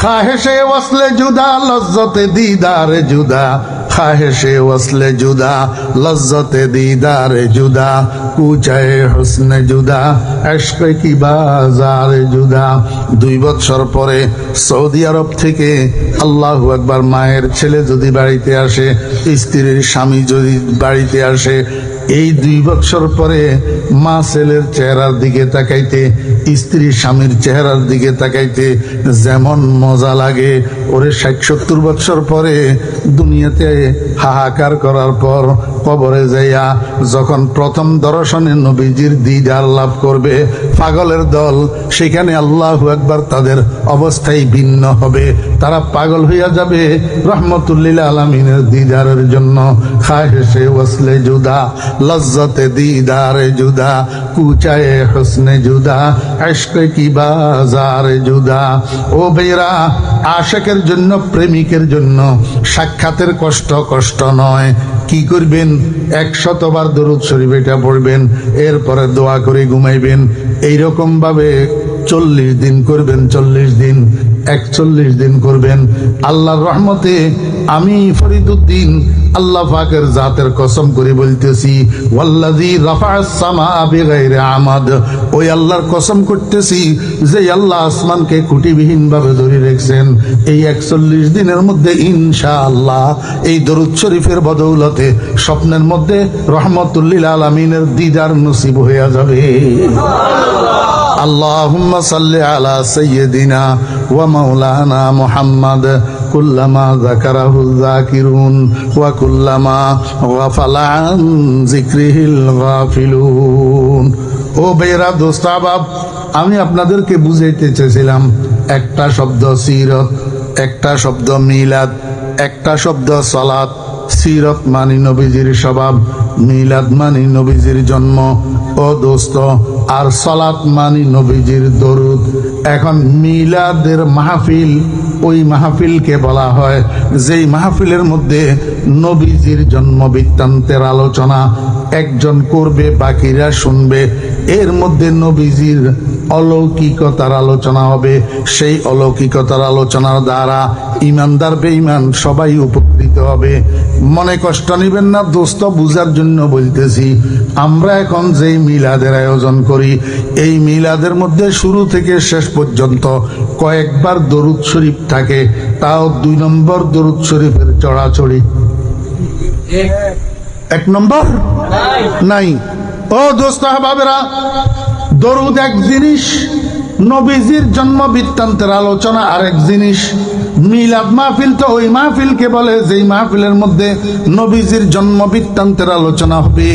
খাহেশে ওয়াসলে জুদা লজ্জতে দিদারে জুদা, খাহেশে ওয়াসলে জুদা লজ্জতে দিদারে জুদা, কুচায়ে হুসনে জুদা ইশকে কি বাজারে জুদা। 2 বছর পরে সৌদি আরব থেকে আল্লাহু আকবার মায়ের ছেলে যদি বাড়িতে আসে, স্ত্রীর স্বামী যদি বাড়িতে আসে, এই 2 বছর পরে মা ছেলের চেহারার দিকে তাকাইতে, স্ত্রী স্বামীর চেহারার দিকে তাকাইতে যেমন মজা লাগে, ওরে 60-70 বছর পরে দুনিয়াতে হাহাকার করার পর কবরে যাইয়া যখন প্রথম দর্শনে নবীজির দিদার লাভ করবে পাগলের দল, সেখানে আল্লাহু আকবার তাদের অবস্থাই ভিন্ন হবে। তারা পাগল হইয়া যাবে রহমতুল্লিল আলামিনের দিদারের জন্য। খাহেশে ওয়াসলে জুদা লজ্জতে দিদারে জুদা, কুচায়ে হুসনে জুদা ইশকে কি বাজারে জুদা। ও বেরা, আশিকের জন্য, প্রেমিকের জন্য সাক্ষাতের কষ্ট কষ্ট নয়। কি করবেন? 100 বার দরুদ শরীফ এটা পড়বেন, এরপরে দোয়া করে ঘুমাইবেন। এইরকম ভাবে 40 দিন করবেন, 40 দিন, 41 দিন করবেন। আল্লাহর রহমতে আমি ফরিদুদ্দিন আল্লাহ পাকের জাতের কসম করে বলতেছি, ওয়াল্লাযী রাফা'আস সামা'a বিগাইরি আমাদ, ওই আল্লাহর কসম করতেছি যে আল্লাহ আসমানকে খুঁটিবিহীন ভাবে ধরে রেখেছেন, এই 41 দিনের মধ্যে ইনশাআল্লাহ এই দরুদ শরীফের বদৌলতে স্বপ্নের মধ্যে রহমতুল্লিল আলামিনের দিদার নসিব হয়ে যাবে। আল্লাহুম্মা সাল্লি আলা সাইয়্যিদিনা ওয়া মাওলানা মুহাম্মদ কুল্লামা যাকারাহু যাকিরুন ওয়া কুল্লামা গাফালা আন যিকরিহিল গাফিলুন। ও বেরা দোস্ত আহবাব, আমি আপনাদেরকে বুঝাইতে চেয়েছিলাম একটা শব্দ সিরত, একটা শব্দ মিলাদ, একটা শব্দ সালাত। সিরত মানি নবীজির স্বভাব, মিলাদ মানি নবীজির জন্ম ও দোস্ত, আর সালাত মানি নবীজির দরুদ। এখন মিলাদের মাহফিল, ওই মাহফিলকে বলা হয় যেই মাহফিলের মধ্যে নবীজির জন্ম বৃত্তান্তের আলোচনা একজন করবে, বাকিরা শুনবে। এর মধ্যে নবীজির অলৌকিকতার আলোচনা হবে। সেই অলৌকিকতার আলোচনার দ্বারা ইমানদার বেঈমান সবাই উপকৃত হবে। মনে কষ্ট নিবেন না দোস্ত, বুঝার জন্য বলতেছি। আমরা এখন যেই মিলাদের আয়োজন করি, এই মিলাদের মধ্যে শুরু থেকে শেষ পর্যন্ত কয়েকবার দরুদ শরীফ থাকে, তাও 2 নম্বর দরুদ শরীফের চড়াচড়ি। 1 নম্বর নাই। ও দোস্ত আহবাবেরা, দরুদ এক জিনিস, নবীজির জন্ম বৃত্তান্তের আলোচনা আরেক জিনিস। মিলাদ মাহফিল তো ওই মাহফিলকে বলে যেই মাহফিলের মধ্যে নবীজির জন্ম বৃত্তান্তের আলোচনা হবে।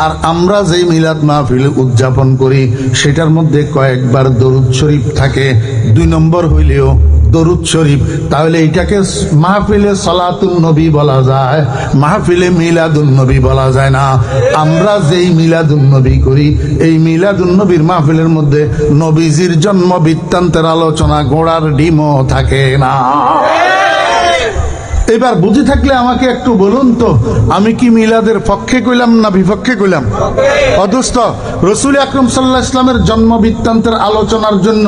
আর আমরা যেই মিলাদ মাহফিল উদযাপন করি সেটার মধ্যে কয়েকবার দরুদ শরীফ থাকে, 2 নম্বর হইলেও দরুদ শরীফ। তাহলে এটাকে মাহফিলে সালাতুন নবী বলা যায়, মাহফিলে মিলাদুন নবী বলা যায় না। আমরা যেই মিলাদুন নবী করি, এই মিলাদুন নবীর মাহফিলের মধ্যে নবীজির জন্ম বৃত্তান্তের আলোচনা গোড়ার ডিমও থাকে না। এবার বুঝে থাকলে আমাকে একটু বলুন তো, আমি কি মিলাদের পক্ষে কইলাম না বিপক্ষে কইলাম? অদোস্ত, রসুল আকরাম সাল্লাল্লাহু আলাইহি ওয়াসাল্লামের জন্ম বৃত্তান্তের আলোচনার জন্য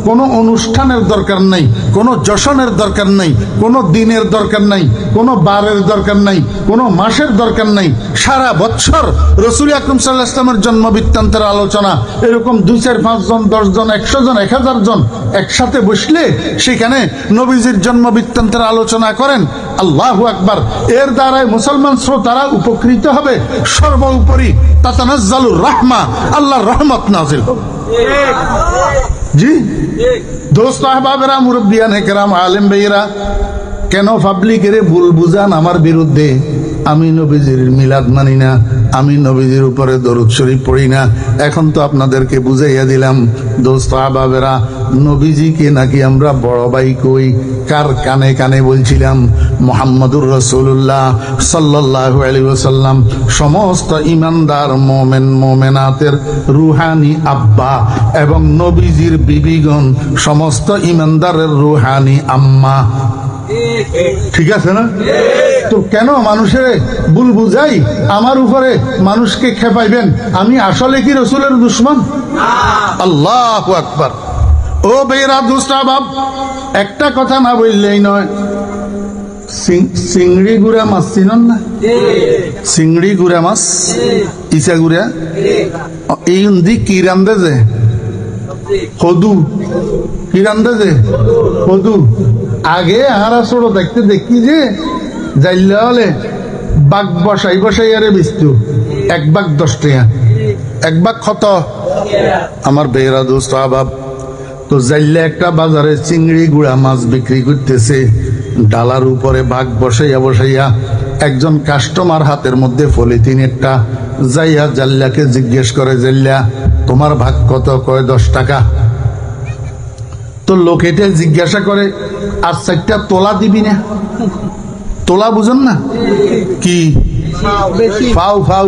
কোনো অনুষ্ঠানের দরকার নাই, কোনো জশনের দরকার নাই, কোনো দিনের দরকার নাই, কোনো বারের দরকার নাই, কোনো মাসের দরকার নাই। সারা বছর রসুল আকরাম সাল্লাল্লাহু আলাইহি ওয়াসাল্লামের জন্ম বৃত্তান্তের আলোচনা এরকম 2, 4, 5 জন, 10 জন, 100 জন, 1000 জন একসাথে বসলে সেখানে নবীজির জন্ম বৃত্তান্তের আলোচনা করেন। আল্লাহু আকবার। এর দ্বারাই মুসলমান শ্রোতারা উপকৃত হবে। সর্বোপরি তাতানাজ্জালুর রাহমা, আল্লাহর রহমত নাযিল হবে। জি দোস্ত আহবাবেরা, মুরব্বিয়ানে কেরাম, আলেম ভাইয়েরা, কেন পাবলিকের ভুল বুঝান আমার বিরুদ্ধে? আমি নবীজির মিলাদ মানি না, আমি নবীজির উপরে দরুদ শরীফ পড়ি না। এখন তো আপনাদেরকে বুঝাইয়া দিলাম দোস্ত আহবাবেরা, নবীজিকে নাকি আমরা বড় ভাই কই। কার কানে কানে বলছিলাম? মুহাম্মদুর রাসূলুল্লাহ সাল্লাল্লাহু আলাইহি ওয়াসাল্লাম সমস্ত ইমানদার মুমিন মুমিনাতের রুহানি আব্বা এবং নবীজির বিবিগণ সমস্ত ইমানদারের রুহানি আম্মা। ঠিক আছে না? তো কেন মানুষের ভুল বুঝাই? আমার উপরে মানুষকে খেপাইবেন? আমি আসলে কি রসুলের দুশমন? আল্লাহু আকবার। ও বেরা দুষ্টা বাপ, একটা কথা না বললেই নয়। চিংড়ি গুড়া মাছ চিনন না? চিংড়ি গুড়া মাছ, ইচা গুড়া, এই দি কি রান্ধে যে হদু, কি রান্ধে যে হদু। আগে আহারা ছোট দেখতে দেখি যে যাইলে হলে বাঘ বসাই বসাই আরে বিস্তু, এক বাঘ 10 টাকা, এক বাঘ কত? আমার বেরা দোস্ত আবাব, তো যাইলে একটা বাজারে চিংড়ি গুড়া মাছ বিক্রি করতেছে, ডালার উপরে বাঘ বসাইয়া বসাইয়া একজন কাস্টমার হাতের মধ্যে পলিথিন একটা, যাইয়া জাল্লাকে জিজ্ঞেস করে, জাল্লা তোমার ভাগ কত? কয় 10 টাকা। তো লোক এটা জিজ্ঞাসা করে, আর 4টা তোলা দিবি না? তোলা বুঝেন না কি? ফাউ ফাউ,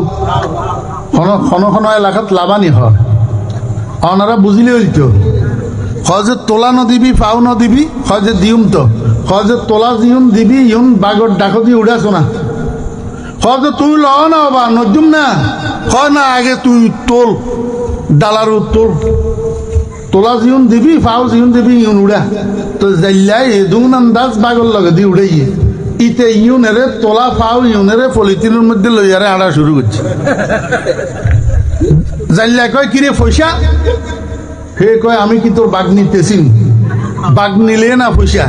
খন এলাকাত লাভানি হয়, ওনারা বুঝলে হইতো। হয় যে তোলা ন দিবি, ফাউ ন দিবি, হয় যে দিউম, তো হয় যে তোলা দিউন দিবি, ইউন বাগর ডাকো দিয়ে উড়াছ না, হয় যে তুই ল না বা নজুম না, হয় না আগে তুই তোল, ডালার তোল, তোলা জিউন দিবি, ফাউ জিউন দিবি, ইউন উড়া। তো যাইলাই দুন আন্দাজ বাগর লগে দিয়ে উড়াই, ইতে ইউনেরে তোলা ফাউ ইউনেরে পলিথিনের মধ্যে লইয়ারে আড়া শুরু করছে। জাইল্লা কয় কিরে পয়সা? হে কয় আমি কি তোর বাঘ নিতেছি? বাঘ নিলে না পয়সা,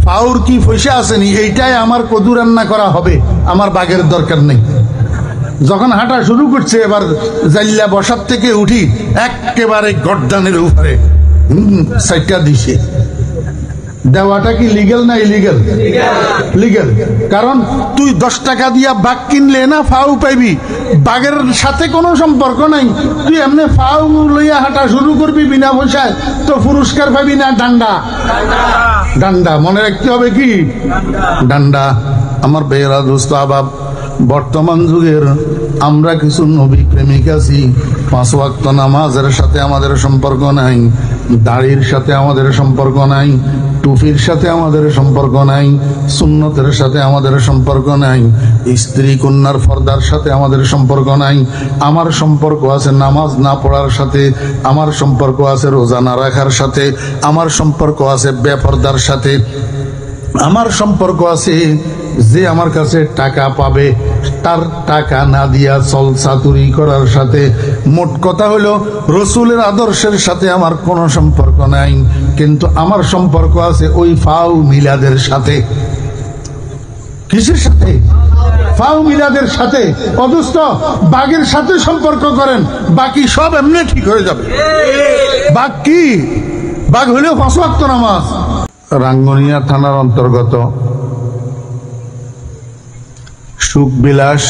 ফাউর কি পয়সা আসেনি? এইটাই আমার কদু রান্না করা হবে, আমার বাঘের দরকার নেই। যখন হাঁটা শুরু করছে, এবার জাইল্লা বসার থেকে উঠি একেবারে গর্দানের উপরে 4টা দিছে। দেওয়াটা কি লিগেল না ইলিগেল? লিগেল। কারণ তুই 10 টাকা দিয়া বাঘ কিনলে না ফাউ পাইবি, বাঘের সাথে কোনো সম্পর্ক নাই। তুই এমনি ফাউ লইয়া হাঁটা শুরু করবি বিনা পয়সায়, তো পুরস্কার পাবি না ডান্ডা। ডান্ডা মনে রাখতে হবে, কি ডান্ডা। আমার বেরা দোস্ত আবাব, বর্তমান যুগের আমরা কিছু নবী প্রেমিক আছি, 5 ওয়াক্ত নামাজের সাথে আমাদের সম্পর্ক নাই, দাড়ির সাথে আমাদের সম্পর্ক নাই, টুপির সাথে আমাদের সম্পর্ক নাই, সুন্নতের সাথে আমাদের সম্পর্ক নাই, স্ত্রী কন্যার পর্দার সাথে আমাদের সম্পর্ক নাই। আমার সম্পর্ক আছে নামাজ না পড়ার সাথে, আমার সম্পর্ক আছে রোজা না রাখার সাথে, আমার সম্পর্ক আছে বেপর্দার সাথে, আমার সম্পর্ক আছে যে আমার কাছে টাকা পাবে তার টাকা না দিয়া চলচাতুরি করার সাথে। মোট কথা হলো রসুলের আদর্শের সাথে আমার কোনো সম্পর্ক নাই, কিন্তু আমার সম্পর্ক আছে ওই ফাউ মিলাদের সাথে। কিসের সাথে? ফাউ মিলাদের সাথে। অদুস্ত বাঘের সাথে সম্পর্ক করেন, বাকি সব এমনি ঠিক হয়ে যাবে। বাঘ কি? বাঘ হইলেও 5 ওয়াক্ত নামাজ। রাঙ্গুনিয়া থানার অন্তর্গত সুখবিলাস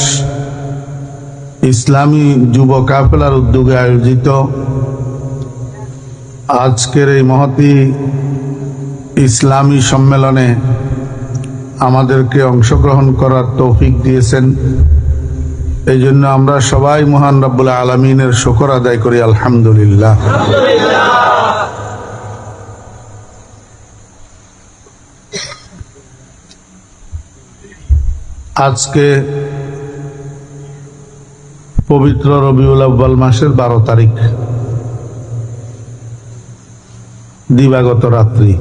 ইসলামী যুব কাফেলার উদ্যোগে আয়োজিত আজকের এই মহতী ইসলামী সম্মেলনে আমাদেরকে অংশগ্রহণ করার তৌফিক দিয়েছেন। এই জন্য আমরা সবাই মহান রব্বুল আলামিনের শুকর আদায় করি, আলহামদুলিল্লাহ। আজকে পবিত্র রবিউল আউয়াল মাসের 12 তারিখ, দিবাগত রাত্রি।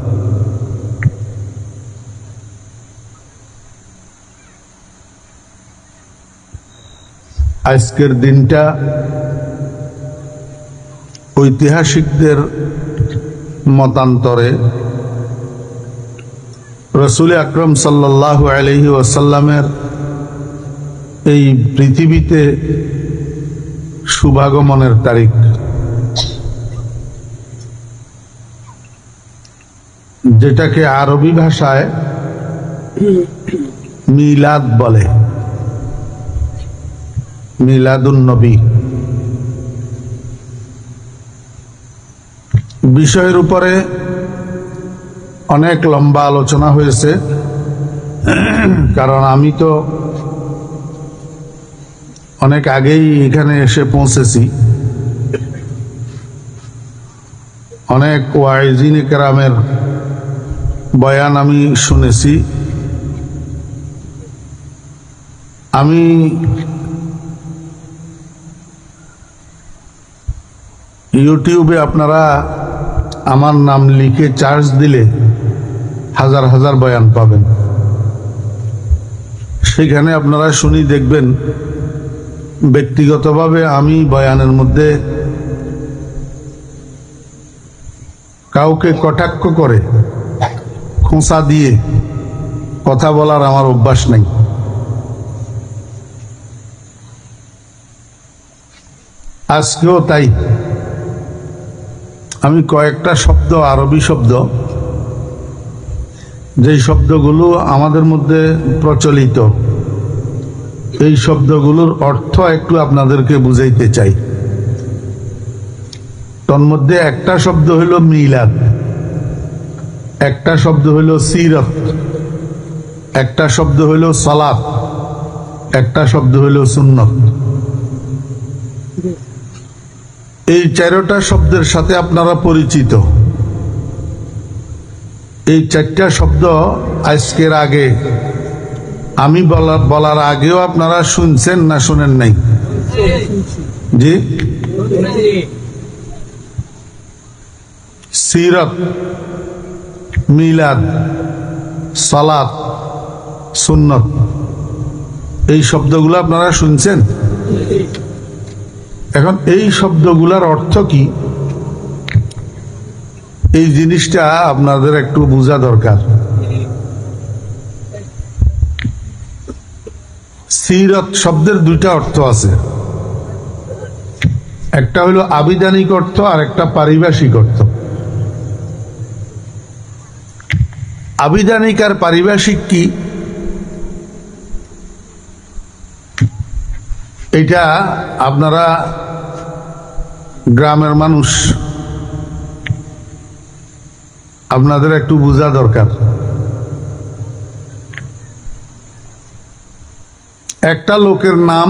আজকের দিনটা ঐতিহাসিকদের মতান্তরে রসুল আকরম সাল্লাল্লাহু আলাইহি ওয়াসাল্লামের এই পৃথিবীতে শুভাগমনের তারিখ। যেটাকে আরবি ভাষায় মিলাদ বলে, মিলাদুন নবী। বিষয়ের উপরে অনেক লম্বা আলোচনা হয়েছে, কারণ আমি তো অনেক আগেই এখানে এসে পৌঁছেছি। অনেক ওয়াইজিন কেরামের বয়ান আমি শুনেছি। আমি ইউটিউবে আপনারা আমার নাম লিখে চার্জ দিলে হাজার হাজার বয়ান পাবেন। সেখানে আপনারা শুনি দেখবেন ব্যক্তিগতভাবে আমি বয়ানের মধ্যে কাউকে কটাক্ষ করে খোঁচা দিয়ে কথা বলার আমার অভ্যাস নেই। আজকেও তাই। আমি কয়েকটা শব্দ, আরবি শব্দ, যেই শব্দগুলো আমাদের মধ্যে প্রচলিত, এই শব্দগুলোর অর্থ একটু আপনাদেরকে বুঝাইতে চাই। তন্মধ্যে একটা শব্দ হইল মিলাদ, একটা শব্দ হইল সিরত, একটা শব্দ হইল সালাত, একটা শব্দ হইল সুন্নত। এই চারটা শব্দের সাথে আপনারা পরিচিত। এই চারটা শব্দ আজকের আগে আমি বলার আগেও আপনারা শুনছেন না শুনেন নাই? জি, সিরত, মিলাদ, সালাত, সুন্নত, এই শব্দগুলো আপনারা শুনছেন। এখন এই শব্দগুলোর অর্থ কি, এই জিনিসটা আপনাদের একটু বোঝা দরকার। সিরত শব্দের দুইটা অর্থ আছে, একটা হলো আবিধানিক অর্থ আর একটা পারিভাষিক অর্থ। আবিধানিক আর পারিভাষিক কি, এটা আপনারা গ্রামের মানুষ, আপনাদের একটু বোঝা দরকার। একটা লোকের নাম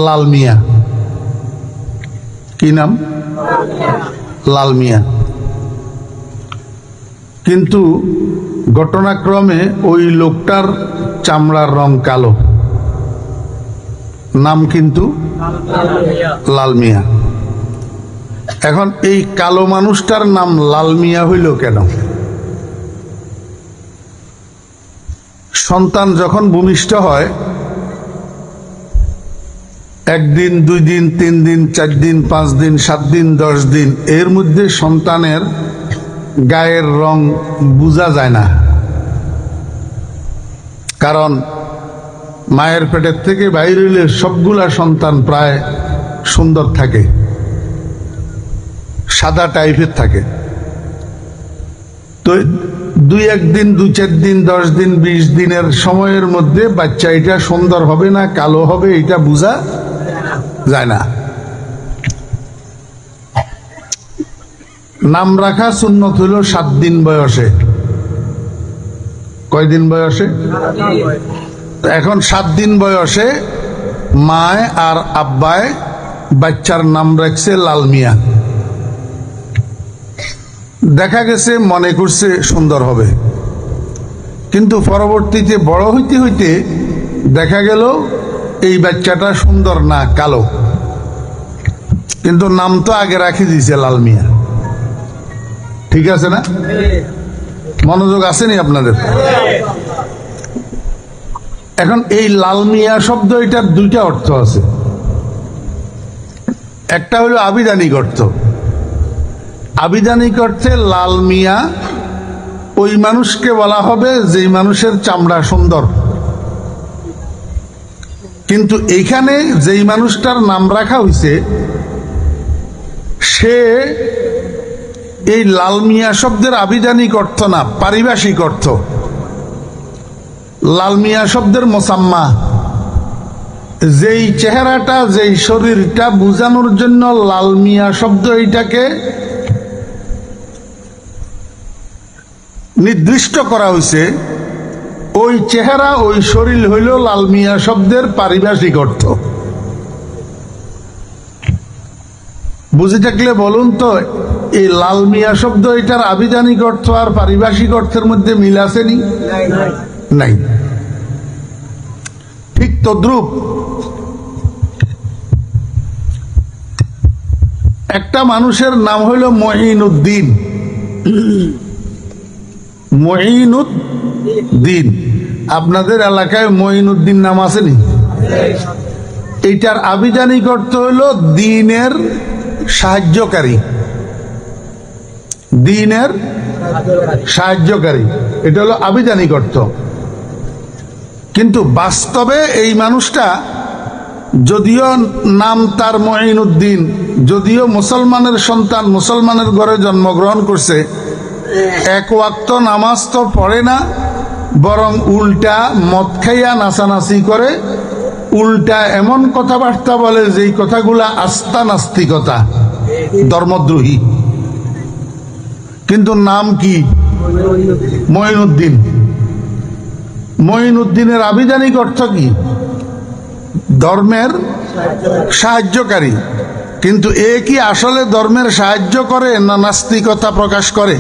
লাল মিয়া। কি নাম? লাল মিয়া। কিন্তু ঘটনাক্রমে ওই লোকটার চামড়ার রং কালো, নাম কিন্তু লাল মিয়া। এখন এই কালো মানুষটার নাম লাল মিয়া হইল কেন? সন্তান যখন ভূমিষ্ঠ হয়, একদিন, 2 দিন, 3 দিন, 4 দিন, 5 দিন, 7 দিন, 10 দিন, এর মধ্যে সন্তানের গায়ের রং বোঝা যায় না। কারণ মায়ের পেটের থেকে বাইরে হইলে সবগুলা সন্তান প্রায় সুন্দর থাকে, সাদা টাইপের থাকে। তো 2-1 দিন, 2-4 দিন, 10 দিন, 20 দিনের সময়ের মধ্যে বাচ্চা এটা সুন্দর হবে না কালো হবে এটা বোঝা যায় না। নাম রাখা সুন্নত হইল 7 দিন বয়সে। কয় দিন বয়সে? এখন 7 দিন বয়সে মায় আর আব্বায় বাচ্চার নাম রাখছে লাল মিয়া। দেখা গেছে মনে করছে সুন্দর হবে, কিন্তু পরবর্তীতে বড় হইতে হইতে দেখা গেল এই বাচ্চাটা সুন্দর না, কালো, কিন্তু নাম তো আগে রাখি দিয়েছে লাল মিয়া। ঠিক আছে না? মনোযোগ আসেনি আপনাদের? এখন এই লাল মিয়া শব্দ, এটার দুইটা অর্থ আছে। একটা হলো আবিধানিক অর্থ। আবিধানিক অর্থে লাল মিয়া ওই মানুষকে বলা হবে যেই মানুষের চামড়া সুন্দর। কিন্তু এইখানে যেই মানুষটার নাম রাখা হয়েছে সে এই লাল মিয়া শব্দের আবিধানিক অর্থ না, পারিভাষিক অর্থ। লাল মিয়া শব্দের মোসাম্মা, যেই চেহারাটা, যেই শরীরটা বোঝানোর জন্য লাল মিয়া শব্দ এইটাকে নির্দিষ্ট করা হয়েছে, ওই চেহারা, ওই শরীর হইল লাল মিয়া শব্দের পারিভাষিক অর্থ। বুঝে থাকলে বলুন তো, এই লাল মিয়া শব্দ এটার আবিধানিক অর্থ আর পারিভাষিক অর্থের মধ্যে মিল আসেনি? নাই। ঠিক তদ্রূপ একটা মানুষের নাম হইল মঈনুদ্দিন। মুঈনুদ্দিন, আপনাদের এলাকায় মুঈনুদ্দিন নাম আসেনি? এইটার আবিধানিক অর্থ হলো দ্বীনের সাহায্যকারী, দ্বীনের সাহায্যকারী, এটা হলো আবিধানিক অর্থ। কিন্তু বাস্তবে এই মানুষটা যদিও নাম তার মুঈনুদ্দিন, যদিও মুসলমানের সন্তান, মুসলমানের ঘরে জন্মগ্রহণ করছে, এক ওয়াক্ত নামাজ তো পড়ে না, বরং উল্টা মদ খাইয়া নাচানাচি করে, উল্টা এমন কথাবার্তা বলে যেই কথাগুলা আস্থা নাস্তিকতা, ধর্মদ্রোহী। কিন্তু নাম কি? মুঈনুদ্দিন। মুঈনুদ্দিনের আবিধানিক অর্থ কি? ধর্মের সাহায্যকারী। কিন্তু এ কি আসলে ধর্মের সাহায্য করে না নাস্তিকতা প্রকাশ করে?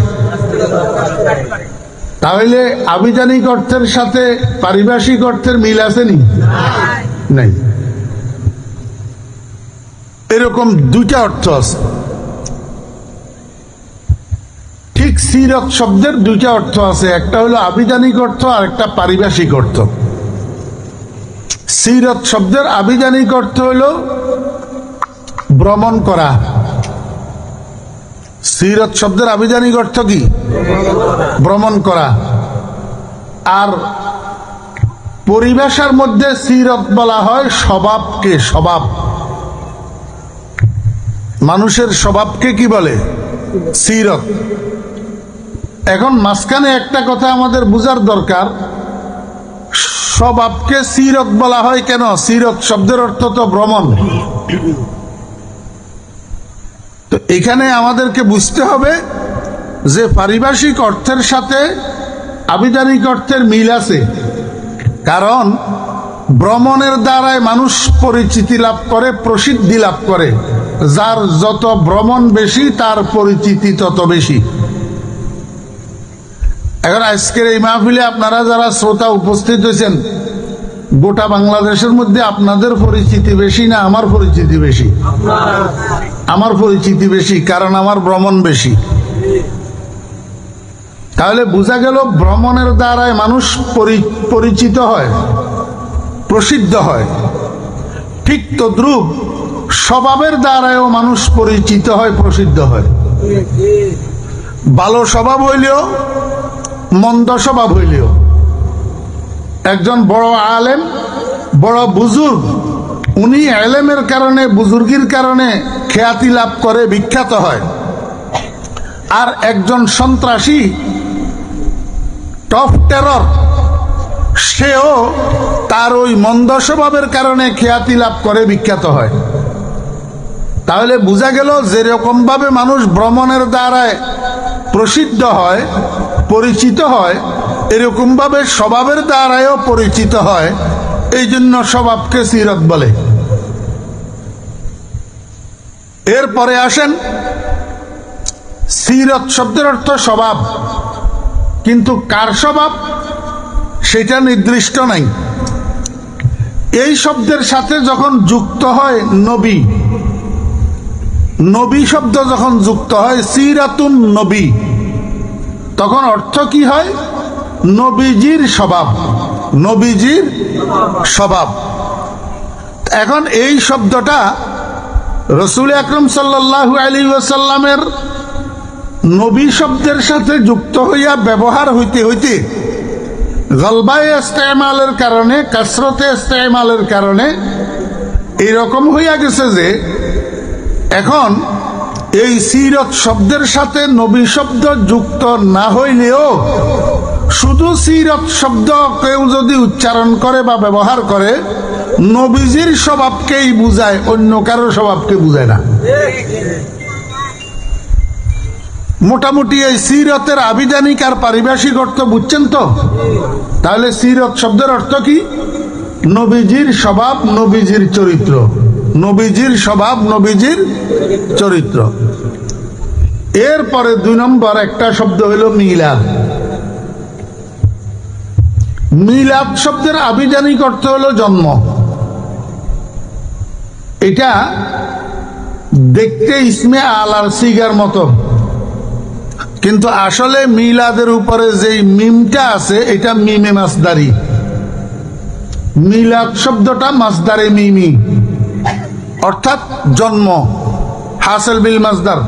তাহলে আবিধানিক অর্থের সাথে পারিভাষিক অর্থের মিল আসেনি? নাই। এরকম দুইটা অর্থ আছে। ঠিক সিরত শব্দের দুইটা অর্থ আছে, একটা হলো আবিধানিক অর্থ আর একটা পারিভাষিক অর্থ। সিরত শব্দের আবিধানিক অর্থ হলো ভ্রমণ করা। সিরত শব্দের আবিধানিক অর্থ কি? ভ্রমণ করা। আর পরিভাষার মধ্যে সিরত বলা হয় স্বভাবকে, স্বভাব, মানুষের স্বভাবকে কি বলে? সিরত। এখন মাঝখানে একটা কথা আমাদের বুঝার দরকার, স্বভাবকে সিরত বলা হয় কেন? সিরত শব্দের অর্থ তো ভ্রমণ। তো এখানে আমাদেরকে বুঝতে হবে যে পারিভাষিক অর্থের সাথে আবিধানিক অর্থের মিল আছে। কারণ ভ্রমণের দ্বারাই মানুষ পরিচিতি লাভ করে, প্রসিদ্ধি লাভ করে। যার যত ভ্রমণ বেশি তার পরিচিতি তত বেশি। এখন আজকের এই মাহফিলে আপনারা যারা শ্রোতা উপস্থিত হয়েছেন, গোটা বাংলাদেশের মধ্যে আপনাদের পরিচিতি বেশি না আমার পরিচিতি বেশি? আমার পরিচিতি বেশি, কারণ আমার ভ্রমণ বেশি। তাহলে বোঝা গেল ভ্রমণের দ্বারাই মানুষ পরিচিত হয়, প্রসিদ্ধ হয়। ঠিক তদ্রূপ স্বভাবের দ্বারাও মানুষ পরিচিত হয়, প্রসিদ্ধ হয়। ভালো স্বভাব হইলেও মন্দ স্বভাব হইলেও একজন বড় আলেম, বড় বুজুর্গ, উনি আলেমের কারণে, বুজুর্গির কারণে খ্যাতি লাভ করে, বিখ্যাত হয়। আর একজন সন্ত্রাসী, টপ টেরর, সেও তার ওই মন্দ স্বভাবের কারণে খ্যাতি লাভ করে, বিখ্যাত হয়। তাহলে বোঝা গেল যেরকম ভাবে মানুষ ভ্রমণের দ্বারায় প্রসিদ্ধ হয়, পরিচিত হয়, এরকম ভাবে স্বভাবের দ্বারায়ও পরিচিত হয়। এই জন্য স্বভাবকে সিরত বলে। এরপরে আসেন, সিরত শব্দের অর্থ স্বভাব, কিন্তু কার স্বভাব সেটা নির্দিষ্ট নাই। এই শব্দের সাথে যখন যুক্ত হয় নবী, নবী শব্দ যখন যুক্ত হয় সিরাতুন নবী, তখন অর্থ কি হয়? নবীজির স্বভাব, নবীজির স্বভাব। এখন এই শব্দটা রাসূল আকরাম সাল্লাল্লাহু আলাইহি ওয়াসাল্লামের নবী শব্দের সাথে যুক্ত হইয়া ব্যবহার হইতে হইতে গলবায়ে ইস্তেমালের কারণে, কাসরতে ইস্তেমালের কারণে এরকম হইয়া গেছে যে এখন এই সিরত শব্দের সাথে নবী শব্দ যুক্ত না হইলেও শুধু সিরত শব্দ কেউ যদি উচ্চারণ করে বা ব্যবহার করে, নবীজির স্বভাবকেই বুঝায়, অন্য কারো স্বভাবকে বুঝায় না। মোটামুটি এই সিরতের আবিধানিক আর পারিভাষিক অর্থ বুঝছেন তো? তাহলে সিরত শব্দের অর্থ কি? নবীজির স্বভাব, নবীজির চরিত্র, নবীজির স্বভাব, নবীজির চরিত্র। এরপরে 2 নম্বর একটা শব্দ হইল মিলাদ। মিলাদ শব্দের আবিধানিক অর্থ হলো জন্ম। এটা দেখতে ইসমে আলার সিগার মতো, কিন্তু আসলে মিলাদের উপরে যেই মিমটা আছে এটা মিমে মাসদারি। মিলাদ শব্দটা মাসদারে মিমি, অর্থাৎ জন্ম, হাসিল বিল মাসদার।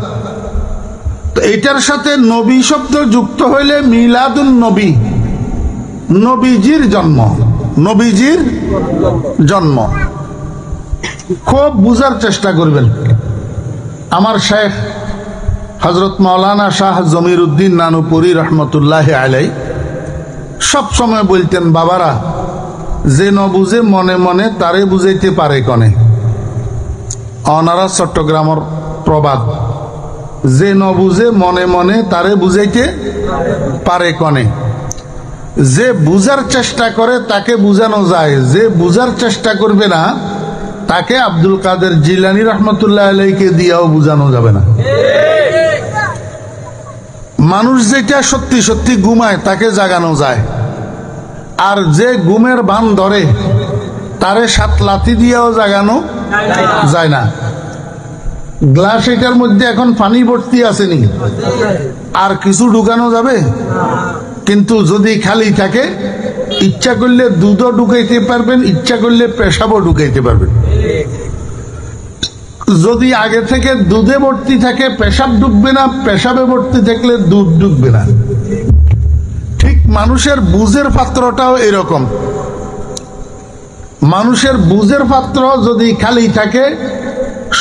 তো এটার সাথে নবী শব্দ যুক্ত হইলে মিলাদুন নবী, নবীজির জন্ম, নবীজির জন্ম। খুব বুঝার চেষ্টা করবেন। আমার শেখ হযরত মাওলানা শাহ জমির উদ্দিন নানুপুরি রহমতুল্লাহ আলাই সব সময় বলতেন, বাবারা যে ন বুঝে মনে মনে তারে বুঝাইতে পারে কনে। অনারা চট্টগ্রামের প্রবাদ, যে ন বুঝে মনে মনে তারে বুঝাইতে পারে কনে। যে বুঝার চেষ্টা করে তাকে বুঝানো যায়, যে বুঝার চেষ্টা করবে না তাকে আব্দুল কাদের জিলানী রহমতুল্লাহ আলাইকে দিয়েও বুঝানো যাবে না। মানুষ যেটা সত্যি সত্যি ঘুমায় তাকে জাগানো যায়, আর যে ঘুমের ভান ধরে তারে 7 লাথি দিয়েও জাগানো যায় না। গ্লাস এটার মধ্যে এখন পানি ভর্তি আসেনি, আর কিছু ঢুকানো যাবে? কিন্তু যদি খালি থাকে, ইচ্ছা করলে দুধও ঢুকাইতে পারবেন, ইচ্ছা করলে পেশাবও ঢুকাইতে পারবেন। যদি আগে থেকে দুধে ভর্তি থাকে পেশাব ঢুকবে না, পেশাবে ভর্তি থাকলে দুধ ঢুকবে না। ঠিক মানুষের বুঝের পাত্রটাও এরকম। মানুষের বুঝের পাত্র যদি খালি থাকে,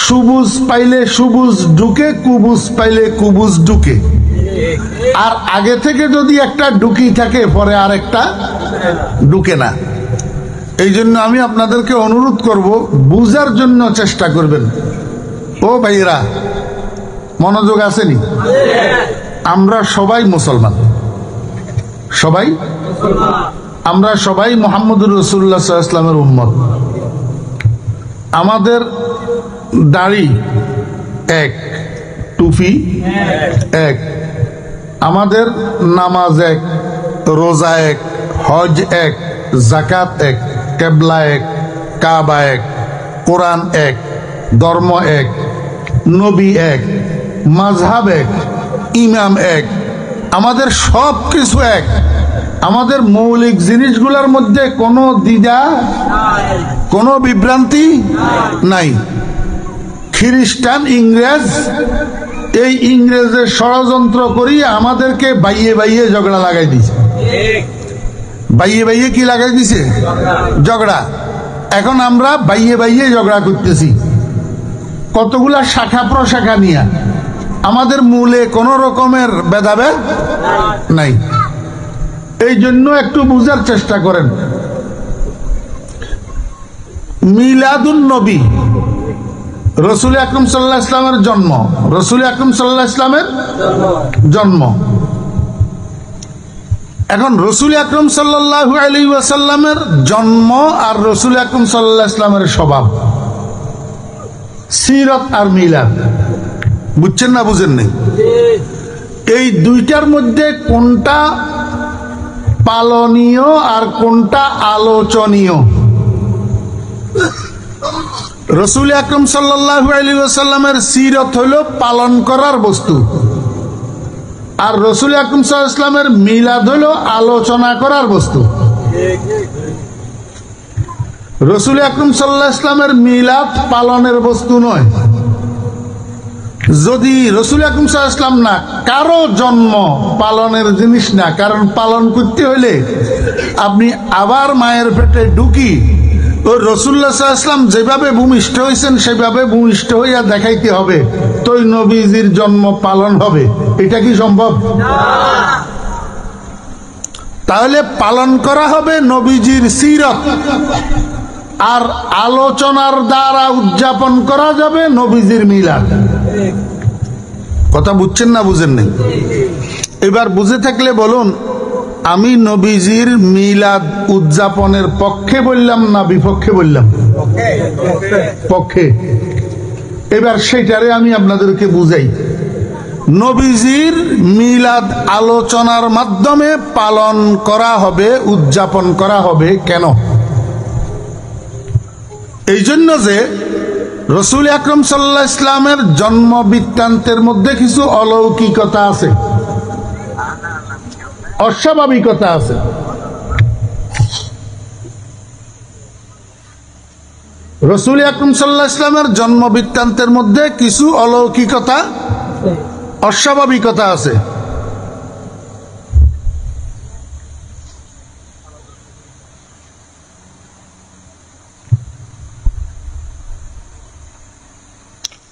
সবুজ পাইলে সবুজ ঢুকে, কুবুজ পাইলে কুবুজ ঢুকে। আর আগে থেকে যদি একটা ঢুকি থাকে পরে আর একটা ঢুকে না। এই জন্য আমি আপনাদেরকে অনুরোধ করব, বুঝার জন্য চেষ্টা করবেন। ও ভাইরা, মনোযোগ আসেনি? আমরা সবাই মুসলমান, সবাই আমরা সবাই মুহাম্মদুর রাসূলুল্লাহ সাল্লাল্লাহু আলাইহি ওয়াসাল্লামের উম্মত। আমাদের দাড়ি এক, টুপি এক, আমাদের নামাজ এক, রোজা এক, হজ এক, যাকাত এক, কেবলা এক, কাবা এক, কোরআন এক, ধর্ম এক, নবী এক, মাযহাব এক, ইমাম এক। আমাদের সব কিছু এক। আমাদের মৌলিক জিনিসগুলোর মধ্যে কোনো দ্বিধা, কোনো বিভ্রান্তি নাই। খ্রিস্টান, ইংরেজ, এই ইংরেজের ষড়যন্ত্র করি আমাদেরকে বাইয়ে বাইয়ে ঝগড়া লাগাই দিছে। বাইয়ে বাইয়ে কি লাগাই দিছে? ঝগড়া। এখন আমরা বাইয়ে বাইয়ে ঝগড়া করতেছি কতগুলা শাখা প্রশাখা নিয়ে। আমাদের মূলে কোন রকমের ভেদাভেদ নাই। এই জন্য একটু বুঝার চেষ্টা করেন। মিলাদুন নবী, রসুল আকরাম সাল্লাল্লাহু আলাইহি ওয়াসাল্লামের জন্ম, রসুল আকরাম সাল্লাল্লাহু আলাইহি ওয়াসাল্লামের জন্ম। এখন রসুল আকরাম সাল্লাল্লাহু আলাইহি ওয়াসাল্লামের জন্ম আর রসুল আকরাম সাল্লাল্লাহু আলাইহি ওয়াসাল্লামের স্বভাব, সিরাত আর মিলাদ, বুঝছেন না বুঝেন নাই? এই দুইটার মধ্যে কোনটা পালনীয় আর কোনটা আলোচনীয়? রসুল আকরাম সাল্লাল্লাহু আলাইহি ওয়াসাল্লামের সিরাত হলো পালন করার বস্তু, আর রসুল আকরাম সাল্লাল্লাহু আলাইহি ওয়াসাল্লামের মিলাদ হলো আলোচনা করার বস্তু। রসুল আকরাম সাল্লাল্লাহু আলাইহি ওয়াসাল্লামের মিলাদ পালনের বস্তু নয়। যদি রসুল আকরাম সাল্লাল্লাহু আলাইহি ওয়াসাল্লাম না, কারো জন্ম পালনের জিনিস না। কারণ পালন করতে হইলে আপনি আবার মায়ের পেটে ঢুকি ওই রাসূলুল্লাহ সাল্লাল্লাহু আলাইহি ওয়াসাল্লাম যেভাবে ভূমিষ্ঠ হয়েছেন সেভাবে ভূমিষ্ঠ হইয়া দেখাইতে হবে, তোই নবীজির জন্ম পালন হবে। এটা কি সম্ভব? তাহলে পালন করা হবে নবীজির সিরাত, আর আলোচনার দ্বারা উদযাপন করা যাবে নবীজির মিলাদ। কথা বুঝছেন না বুঝেন নাই? এবার বুঝে থাকলে বলুন, আমি নবীজির মিলাদ উদযাপনের পক্ষে বললাম না বিপক্ষে বললাম? পক্ষে। এবার সেটারে আমি আপনাদেরকে বুঝাই। নবীজির মিলাদ আলোচনার মাধ্যমে পালন করা হবে, উদযাপন করা হবে। কেন? এই জন্য যে রসুল আকরাম সাল্লাল্লাহু আলাইহি ওয়াসাল্লামের জন্ম বৃত্তান্তের মধ্যে কিছু অলৌকিকতা আছে। অস্বাভাবিকতা আছে। রাসূল আকরাম সাল্লাল্লাহু আলাইহি ওয়াসাল্লামের জন্ম বৃত্তান্তের মধ্যে কিছু অলৌকিকতা, অস্বাভাবিকতা আছে।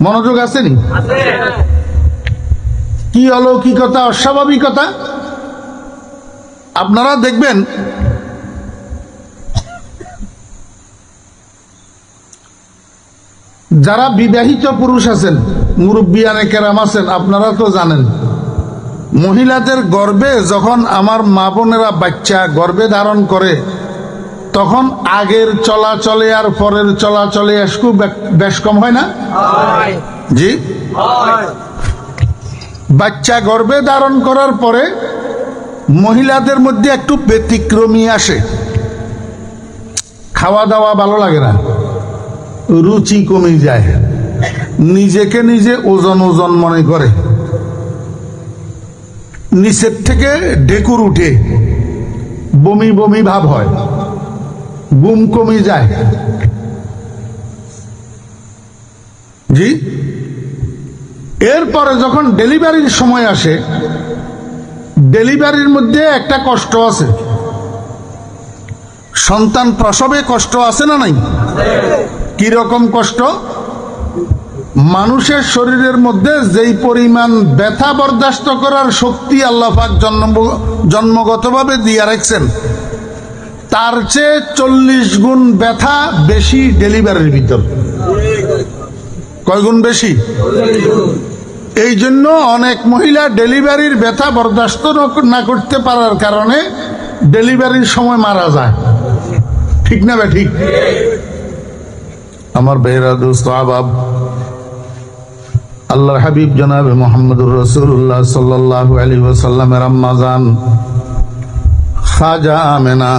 মনোযোগ আসেনি? কি অলৌকিকতা, অস্বাভাবিকতা? আপনারা দেখবেন যারা বিবাহিত পুরুষ আছেন, মুরব্বিয়ানে কেরাম আছেন, আপনারা তো জানেন মহিলাদের গর্ভে যখন আমার মা বোনেরা বাচ্চা গর্ভে ধারণ করে তখন আগের চলাচলে আর পরের চলাচলে একটু বেশ কম হয় না? জি, বাচ্চা গর্ভে ধারণ করার পরে মহিলাদের মধ্যে একটু ব্যতিক্রমী আসে, খাওয়া দাওয়া ভালো লাগে না, রুচি কমে যায়, নিজেকে নিজে ওজন ওজন মনে করে, নিচের থেকে ঢেকুর উঠে, বমি বমি ভাব হয়, ঘুম কমে যায়। জি, এরপরে যখন ডেলিভারির সময় আসে, ডেলিভারির মধ্যে একটা কষ্ট আছে, সন্তান প্রসবে কষ্ট আছে না নাই? কি রকম কষ্ট? মানুষের শরীরের মধ্যে যেই পরিমাণ ব্যথা বরদাস্ত করার শক্তি আল্লাহ পাক জন্মগতভাবে দিয়ে রাখছেন, তার চেয়ে 40 গুণ ব্যথা বেশি ডেলিভারির ভিতর। কয় গুণ বেশি? এই জন্য অনেক মহিলা ডেলিভারির ব্যথা বরদাস্ত না করতে পারার কারণে ডেলিভারির সময় মারা যায়। ঠিক না বে ঠিক? আমার বেহরা দোস্ত আহবাব, আল্লাহর হাবিব জনাবে মুহাম্মদুর রাসূলুল্লাহ সাল্লাল্লাহু আলাইহি ওয়াসাল্লামের আম্মা জান খাজা আমেনা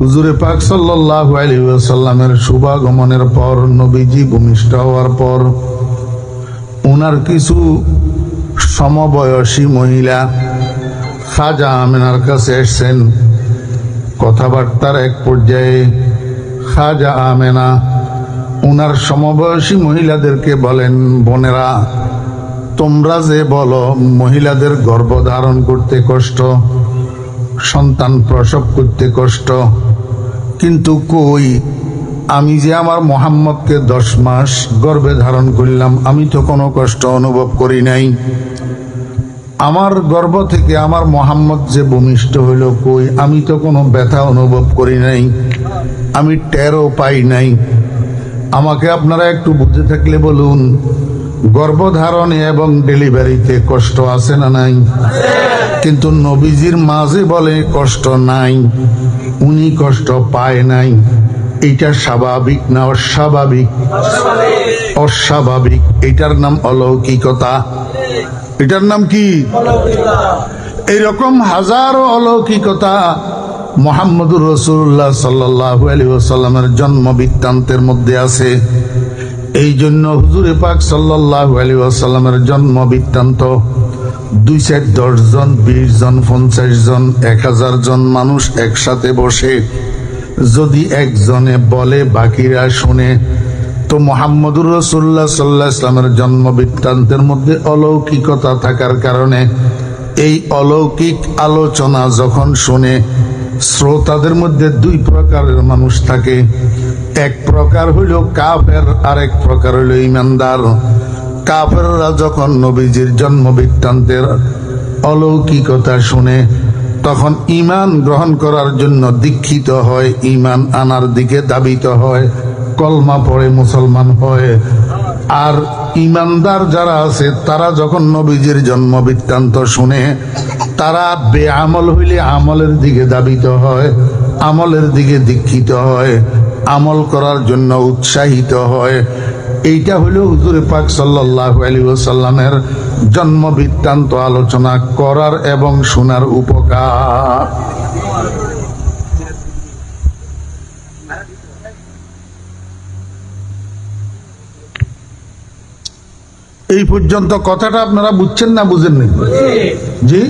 হুজুরে পাক সাল্লাল্লাহু আলাইহি ওয়াসাল্লামের শুভাগমনের পর, নবীজি ভূমিষ্ঠ হওয়ার পর, ওনার কিছু সমবয়সী মহিলা খাজা আমেনার কাছে এসেছেন। কথাবার্তার এক পর্যায়ে খাজা আমেনা ওনার সমবয়সী মহিলাদেরকে বলেন, বোনেরা, তোমরা যে বলো মহিলাদের গর্ভধারণ করতে কষ্ট, সন্তান প্রসব করতে কষ্ট, কিন্তু কই, আমি যে আমার মুহাম্মদকে 10 মাস গর্ভে ধারণ করলাম, আমি তো কোনো কষ্ট অনুভব করি নাই। আমার গর্ভ থেকে আমার মুহাম্মদ যে ভূমিষ্ঠ হইল, কই, আমি তো কোনো ব্যথা অনুভব করি নাই, আমি টেরও পাই নাই। আমাকে আপনারা একটু বুঝে থাকলে বলুন, গর্ভধারণে এবং ডেলিভারিতে কষ্ট আছে না নাই? কিন্তু নবীজির মাঝে বলে কষ্ট নাই, উনি কষ্ট পায় নাই। এটা স্বাভাবিক না অস্বাভাবিক? অস্বাভাবিক। এটার নাম অলৌকিকতা। এটার নাম কি? এইরকম হাজারো অলৌকিকতা মুহাম্মদুর রাসূলুল্লাহ সাল্লাল্লাহু আলাইহি ওয়াসাল্লামের জন্ম বৃত্তান্তের মধ্যে আছে। এই জন্য হুজুরে পাক সাল্লাল্লাহু আলাইহি ওয়াসাল্লামের জন্ম বৃত্তান্ত 2, 10 জন, 20 জন, 50 জন, 1000 জন মানুষ একসাথে বসে যদি একজনে বলে বাকিরা শুনে, তো মুহাম্মদুর রাসূলুল্লাহ সাল্লাল্লাহু আলাইহি ওয়াসাল্লামের জন্ম বৃত্তান্তের মধ্যে অলৌকিকতা থাকার কারণে এই অলৌকিক আলোচনা যখন শুনে, শ্রোতাদের মধ্যে 2 প্রকারের মানুষ থাকে। এক প্রকার হইল কাফের, আর এক প্রকার হইল ঈমানদার। কাফেররা যখন নবীজির জন্ম বৃত্তান্তের অলৌকিকতা শুনে, তখন ঈমান গ্রহণ করার জন্য দীক্ষিত হয়, ঈমান আনার দিকে ধাবিত হয়, কলমা পড়ে মুসলমান হয়। আর ঈমানদার যারা আছে, তারা যখন নবীজির জন্ম বৃত্তান্ত শুনে, তারা বেআমল হইলে আমলের দিকে ধাবিত হয়, আমলের দিকে দীক্ষিত হয়, আমল করার জন্য উৎসাহিত হয়। এইটা হলো হুজুর পাক সাল্লাল্লাহু আলাইহি ওয়াসাল্লামের জন্ম বৃত্তান্ত আলোচনা করার এবং শোনার উপকার। এই পর্যন্ত কথাটা আপনারা বুঝছেন না বুঝেননি? জি।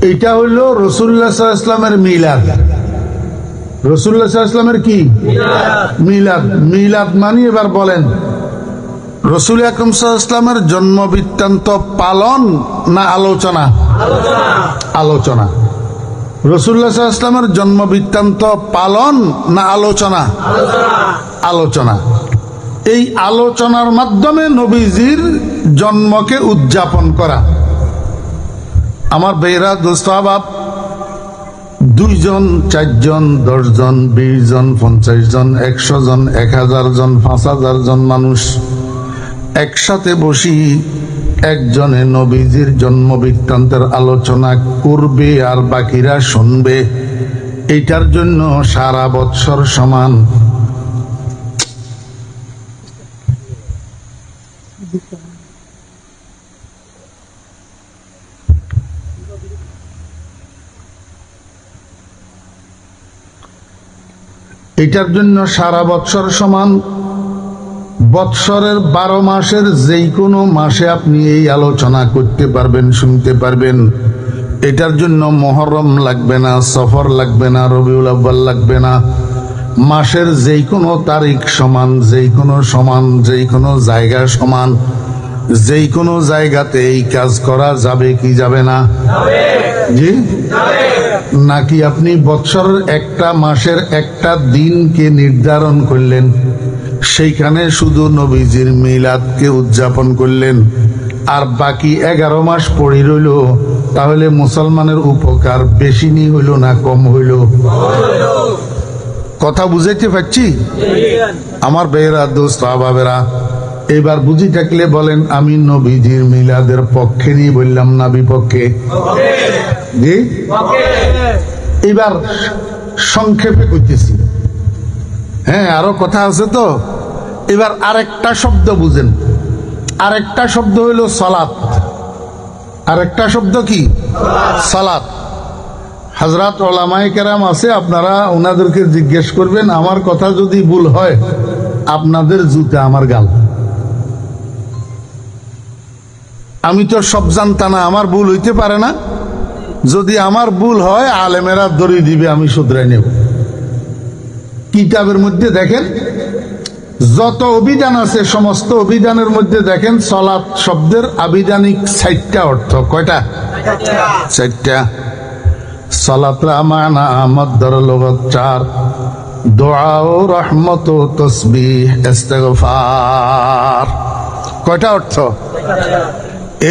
এটা হইল রাসূলুল্লাহ সাল্লাল্লাহু আলাইহি ওয়াসাল্লামের মিলাদ। রাসূলুল্লাহ সাল্লাল্লাহু আলাইহি ওয়াসাল্লামের কি মিলাদ। মিলাদ মানে এবার বলেন রাসূল আকরাম সাল্লাল্লাহু আলাইহি ওয়াসাল্লামের জন্ম বৃত্তান্ত পালন না আলোচনা? আলোচনা। রাসূলুল্লাহ সাল্লাল্লাহু আলাইহি ওয়াসাল্লামের জন্ম বৃত্তান্ত পালন না আলোচনা? আলোচনা। এই আলোচনার মাধ্যমে নবীজির জন্মকে উদযাপন করা। আমার বেরা দোস্ত আহবাব, 2 জন 4 জন 10 জন 20 জন 50 জন 100 জন 1000 জন 5000 জন মানুষ একসাথে বসি একজনে নবীজির জন্ম বৃত্তান্তের আলোচনা করবে আর বাকিরা শুনবে। এইটার জন্য সারা বৎসর সমান এটার জন্য সারা বৎসর সমান বৎসরের 12 মাসের যেই কোনো মাসে আপনি এই আলোচনা করতে পারবেন, শুনতে পারবেন। এটার জন্য মুহররম লাগবে না, সফর লাগবে না, রবিউল আউয়াল লাগবে না। মাসের যেই কোনো তারিখ সমান, যেই কোনো সমান, যেই কোনো জায়গা সমান, যেই কোনো জায়গাতে এই কাজ করা যাবে কি যাবে না? জি, নাকি আপনি বৎসরের একটা মাসের একটা দিনকে নির্ধারণ করলেন, সেইখানে শুধু নবীজির মিলাদকে উদযাপন করলেন, আর বাকি 11 মাস পড়ে রইল, তাহলে মুসলমানের উপকার বেশি নি হইল না কম হইল? কথা বুঝাইতে পারছি আমার বেয়েরা দোস্ত আহবাবেরা? এবার বুঝি থাকলে বলেন আমি নবীজির মিলাদের পক্ষে নিয়ে বললাম না বিপক্ষে? জি, এবার সংক্ষেপে কইতেছি। হ্যাঁ, আরো কথা আছে তো। এবার আরেকটা শব্দ বুঝেন। আরেকটা শব্দ হইল সালাত। আরেকটা শব্দ কি? সালাত। হযরত উলামায়ে কেরাম আছে, আপনারা ওনাদেরকে জিজ্ঞেস করবেন। আমার কথা যদি ভুল হয় আপনাদের জুতা আমার গাল। আমি তো সব জানতাম না, আমার ভুল হইতে পারে না। যদি আমার ভুল হয় আলেমেরা দড়ি দিবে, আমি শুধরাই নেব। কিতাবের মধ্যে দেখেন যত অভিধান আছে সমস্ত অভিধানের মধ্যে দেখেন সালাত শব্দের আবিধানিক 4টা অর্থ। কয়টা? 4টা। সালাত মানা মাদ্দার লুগাত 4, দোয়া ও রহমত ও তাসবিহ ইস্তিগফার। কয়টা অর্থ?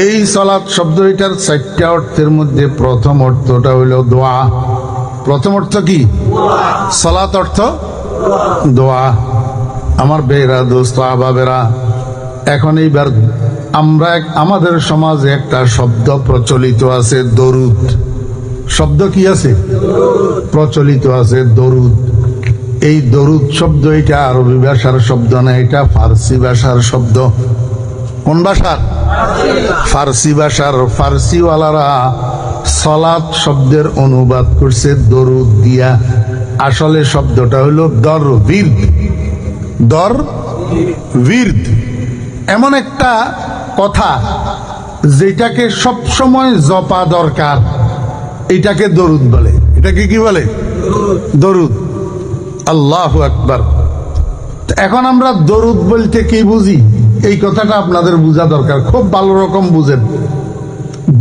এই সালাত শব্দ এটার 4টা অর্থের মধ্যে প্রথম অর্থটা হইল দোয়া। প্রথম অর্থ কি? সালাত অর্থ দোয়া। আমার বেরা দোস্ত আহবাবেরা, এখন এইবার আমরা আমাদের সমাজে একটা শব্দ প্রচলিত আছে দরুদ। শব্দ কি আছে? প্রচলিত আছে দরুদ। এই দরুদ শব্দ এটা আরবি ভাষার শব্দ না, এটা ফার্সি ভাষার শব্দ। কোন ভাষার? ফার্সি ভাষার। ফার্সিওয়ালারা সালাত শব্দের অনুবাদ করছে দরুদ দিয়া। আসলে শব্দটা হলো দরবির্দ। দরবির্দ এমন একটা কথা যেটাকে সব সময় জপা দরকার, এটাকে দরুদ বলে। এটাকে কি বলে? দরুদ। আল্লাহু আকবার। এখন আমরা দরুদ বলতে কি বুঝি, এই কথাটা আপনাদের বোঝা দরকার। খুব ভালো রকম বুঝেন।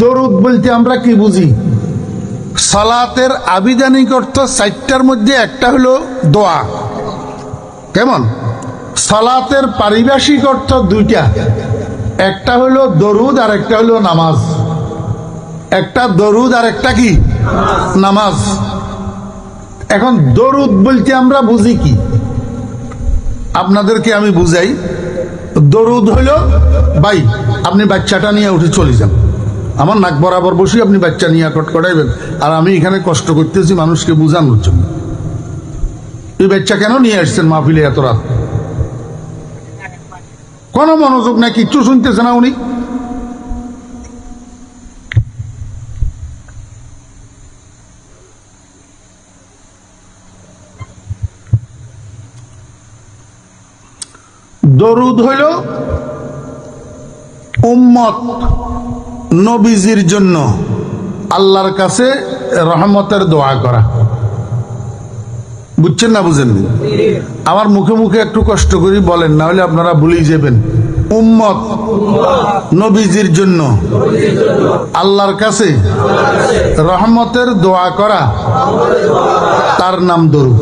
দরুদ বলতে আমরা কি বুঝি? সালাতের আবিধানিক অর্থ 4টার মধ্যে একটা হলো দোয়া। কেমন? সালাতের পারিভাষিক অর্থ 2টা। একটা হলো দরুদ আর একটা হলো নামাজ। একটা দরুদ আর একটা কি? নামাজ। এখন দরুদ বলতে আমরা বুঝি কি? আপনাদেরকে আমি বুঝাই। দরুদ হইল, ভাই আপনি বাচ্চাটা নিয়ে উঠে চলে যান, আমার নাক বরাবর বসে আপনি বাচ্চা নিয়ে কটকটাইবেন, আর আমি এখানে কষ্ট করতেছি মানুষকে বোঝানোর জন্য। এই বাচ্চা কেন নিয়ে আসছেন মাহফিলে এত রাত? কোনো মনোযোগ নাই, কিচ্ছু শুনতেছে না উনি। দরুদ হইল উম্মত নবীজির জন্য আল্লাহর কাছে রহমতের দোয়া করা। বুঝছেন না বুঝেননি? আমার মুখে মুখে একটু কষ্ট করি বলেন, না হলে আপনারা ভুলেই যাবেন। উম্মত নবীজির জন্য আল্লাহর কাছে রহমতের দোয়া করা, তার নাম দরুদ।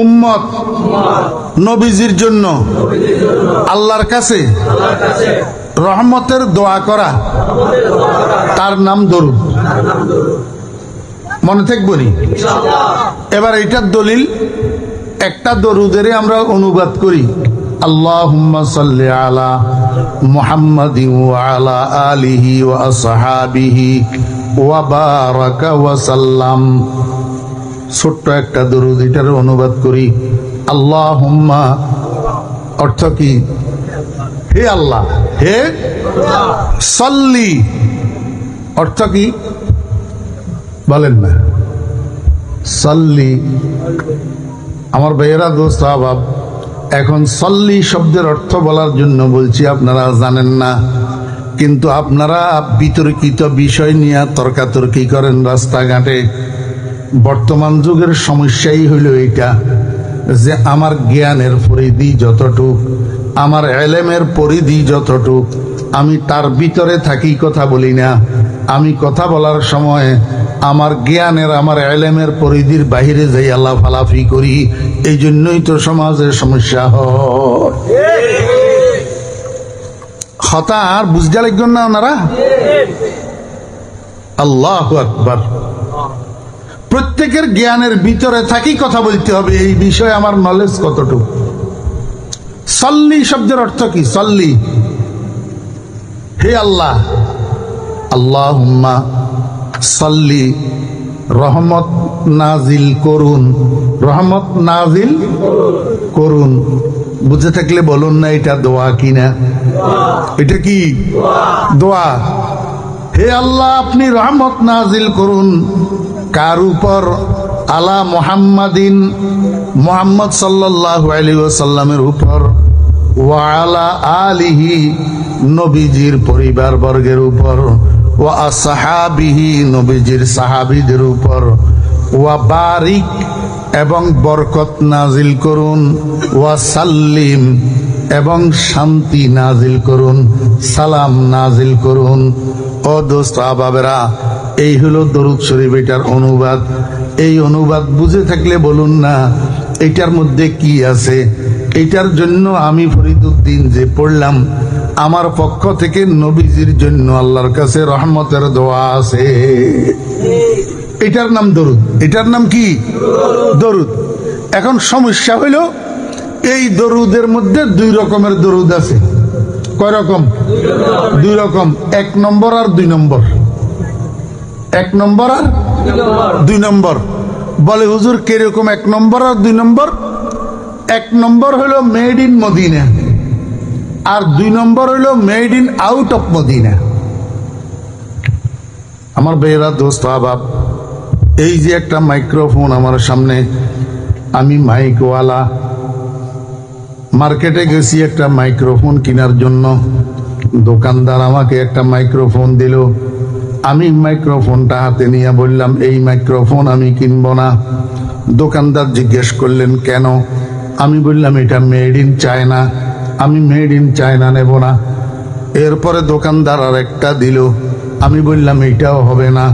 উম্মত নবীজির জন্য আল্লাহর কাছে রহমতের দোয়া করা, তার নাম দরুদ। মনে থাকবো নি? এবার এটার দলিল একটা দরুদের আমরা অনুবাদ করি, আল্লাহুম্মা সাল্লি আলা মুহাম্মাদিন ওয়া আলা আলিহি ওয়া আসহাবিহি ওয়া বারাকা ওয়া সাল্লাম। ছোট্ট একটা দরুদ, এটার অনুবাদ করি আল্লাহুম্মা, অর্থ কি? হে আল্লাহ, হে সাল্লি, অর্থ কি বলেন না? সাল্লি। আমার ভাইয়েরা, দোস্ত আহবাব, এখন সাল্লি শব্দের অর্থ বলার জন্য বলছি, আপনারা জানেন না, কিন্তু আপনারা বিতর্কিত বিষয় নিয়ে তর্কাতর্কি করেন রাস্তাঘাটে। বর্তমান যুগের সমস্যাই হইল এইটা যে আমার জ্ঞানের পরিধি যতটুক, আমার এলেমের পরিধি যতটুক, আমি তার ভিতরে থাকি, কথা বলি না। আমি কথা বলার সময় আমার জ্ঞানের, আমার এলেমের পরিধির বাহিরে যাই আল্লাহ ফালাফি করি। এই জন্যই তো সমাজের সমস্যা হয়। হতা আর বুঝতে লাগবেন না ওনারা? আল্লাহু আকবার। প্রত্যেকের জ্ঞানের ভিতরে থাকি কথা বলতে হবে, এই বিষয়ে আমার নলেজ কতটুকু। সাল্লি শব্দের অর্থ কি? সাল্লি, হে আল্লাহ, আল্লাহুম্মা সাল্লি, রহমত নাজিল করুন, রহমত নাজিল করুন। বুঝে থাকলে বলুন না এটা দোয়া কিনা? এটা কি দোয়া? হে আল্লাহ, আপনি রহমত নাজিল করুন কার উপর? আলা মুহাম্মাদিন, মুহাম্মদ সাল্লাল্লাহু আলাইহি ওয়াসাল্লামের উপর, ওয়া আলা আলিহি, নবীজির পরিবার বর্গের উপর, ওয়া আসহাবিহি, নবীজির সাহাবীদের উপর, ওয়া বারিক, এবং বরকত নাজিল করুন, ওয়া সাল্লিম, এবং শান্তি নাজিল করুন, সালাম নাজিল করুন। ও দোস্ত আহবাবেরা, এই হলো দরুদ শরীফ, এটার অনুবাদ। এই অনুবাদ বুঝে থাকলে বলুন না এটার মধ্যে কি আছে। এটার জন্য আমি ফরিদুদ্দিন যে পড়লাম, আমার পক্ষ থেকে নবীজির জন্য আল্লাহর কাছে রহমতের দোয়া আছে। এটার নাম দরুদ। এটার নাম কি? দরুদ। এখন সমস্যা হইল, এই দরুদের মধ্যে দুই রকমের দরুদ আছে। কয় রকম? দুই রকম। 1 নম্বর আর 2 নম্বর। 1 নম্বর আর 2 নম্বর। বলে হুজুর কিরকম 1 নম্বর আর 2 নম্বর? 1 নম্বর হলো মেড ইন মদিনা, আর 2 নম্বর হলো made in out of Medina. আমার ভাইয়েরা, দোস্ত আহবাব, এই যে একটা মাইক্রোফোন আমার সামনে, আমি মাইকওয়ালা, মার্কেটে গেছি একটা মাইক্রোফোন কেনার জন্য। দোকানদার আমাকে একটা মাইক্রোফোন দিল। আমি মাইক্রোফোনটা হাতে নিয়ে বললাম এই মাইক্রোফোন আমি কিনব না। দোকানদার জিজ্ঞেস করলেন কেন? আমি বললাম এটা মেড ইন চায়না, আমি মেড ইন চায়না নেব না। এরপরে দোকানদার আর একটা দিল। আমি বললাম এইটাও হবে না।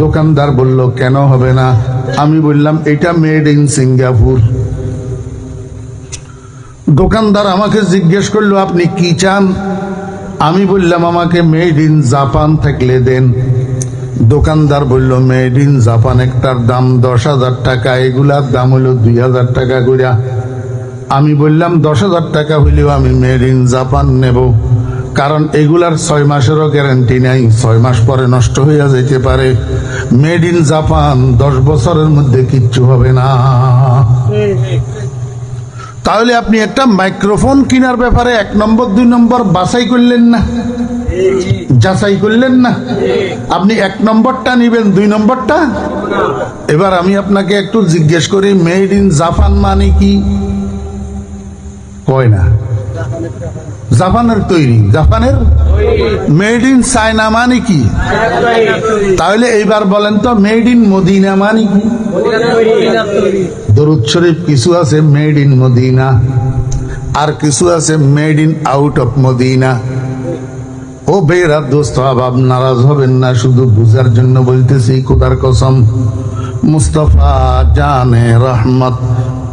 দোকানদার বলল কেন হবে না? আমি বললাম এটা মেড ইন সিঙ্গাপুর। দোকানদার আমাকে জিজ্ঞেস করলো আপনি কি চান? আমি বললাম আমাকে মেড ইন জাপান থাকলে দেন। দোকানদার বলল মেড ইন জাপান একটার দাম 10,000 টাকা, এগুলার দাম হলো 2,000 টাকা করে। আমি বললাম 10,000 টাকা হইলেও আমি মেড ইন জাপান নেব, কারণ এগুলার 6 মাসেরও গ্যারান্টি নাই, 6 মাস পরে নষ্ট হইয়া যেতে পারে। মেড ইন জাপান 10 বছরের মধ্যে কিচ্ছু হবে না। তাহলে আপনি একটা মাইক্রোফোন কেনার ব্যাপারে 1 নম্বর 2 নম্বর বাছাই করলেন না, যাচাই করলেন না। আপনি 1 নম্বরটা নিবেন, 2 নম্বরটা। এবার আমি আপনাকে একটু জিজ্ঞেস করি মেড ইন জাপান মানে কি? কয় না। জাপানের তৈরি, জাপানের মেড ইন চায়না মানে কি? তাহলে এইবার বলেন তো মেড ইন মদিনা মানে কি? দরুদ শরীফ কিছু আছে মেড ইন মদিনা, আর কিছু আছে made in out of Medina. ও বেরা দোস্ত, আবাব নারাজ হবেন না, শুধু বুঝার জন্য বলতেছি খোদার কসম। মুস্তফা জানে রহমত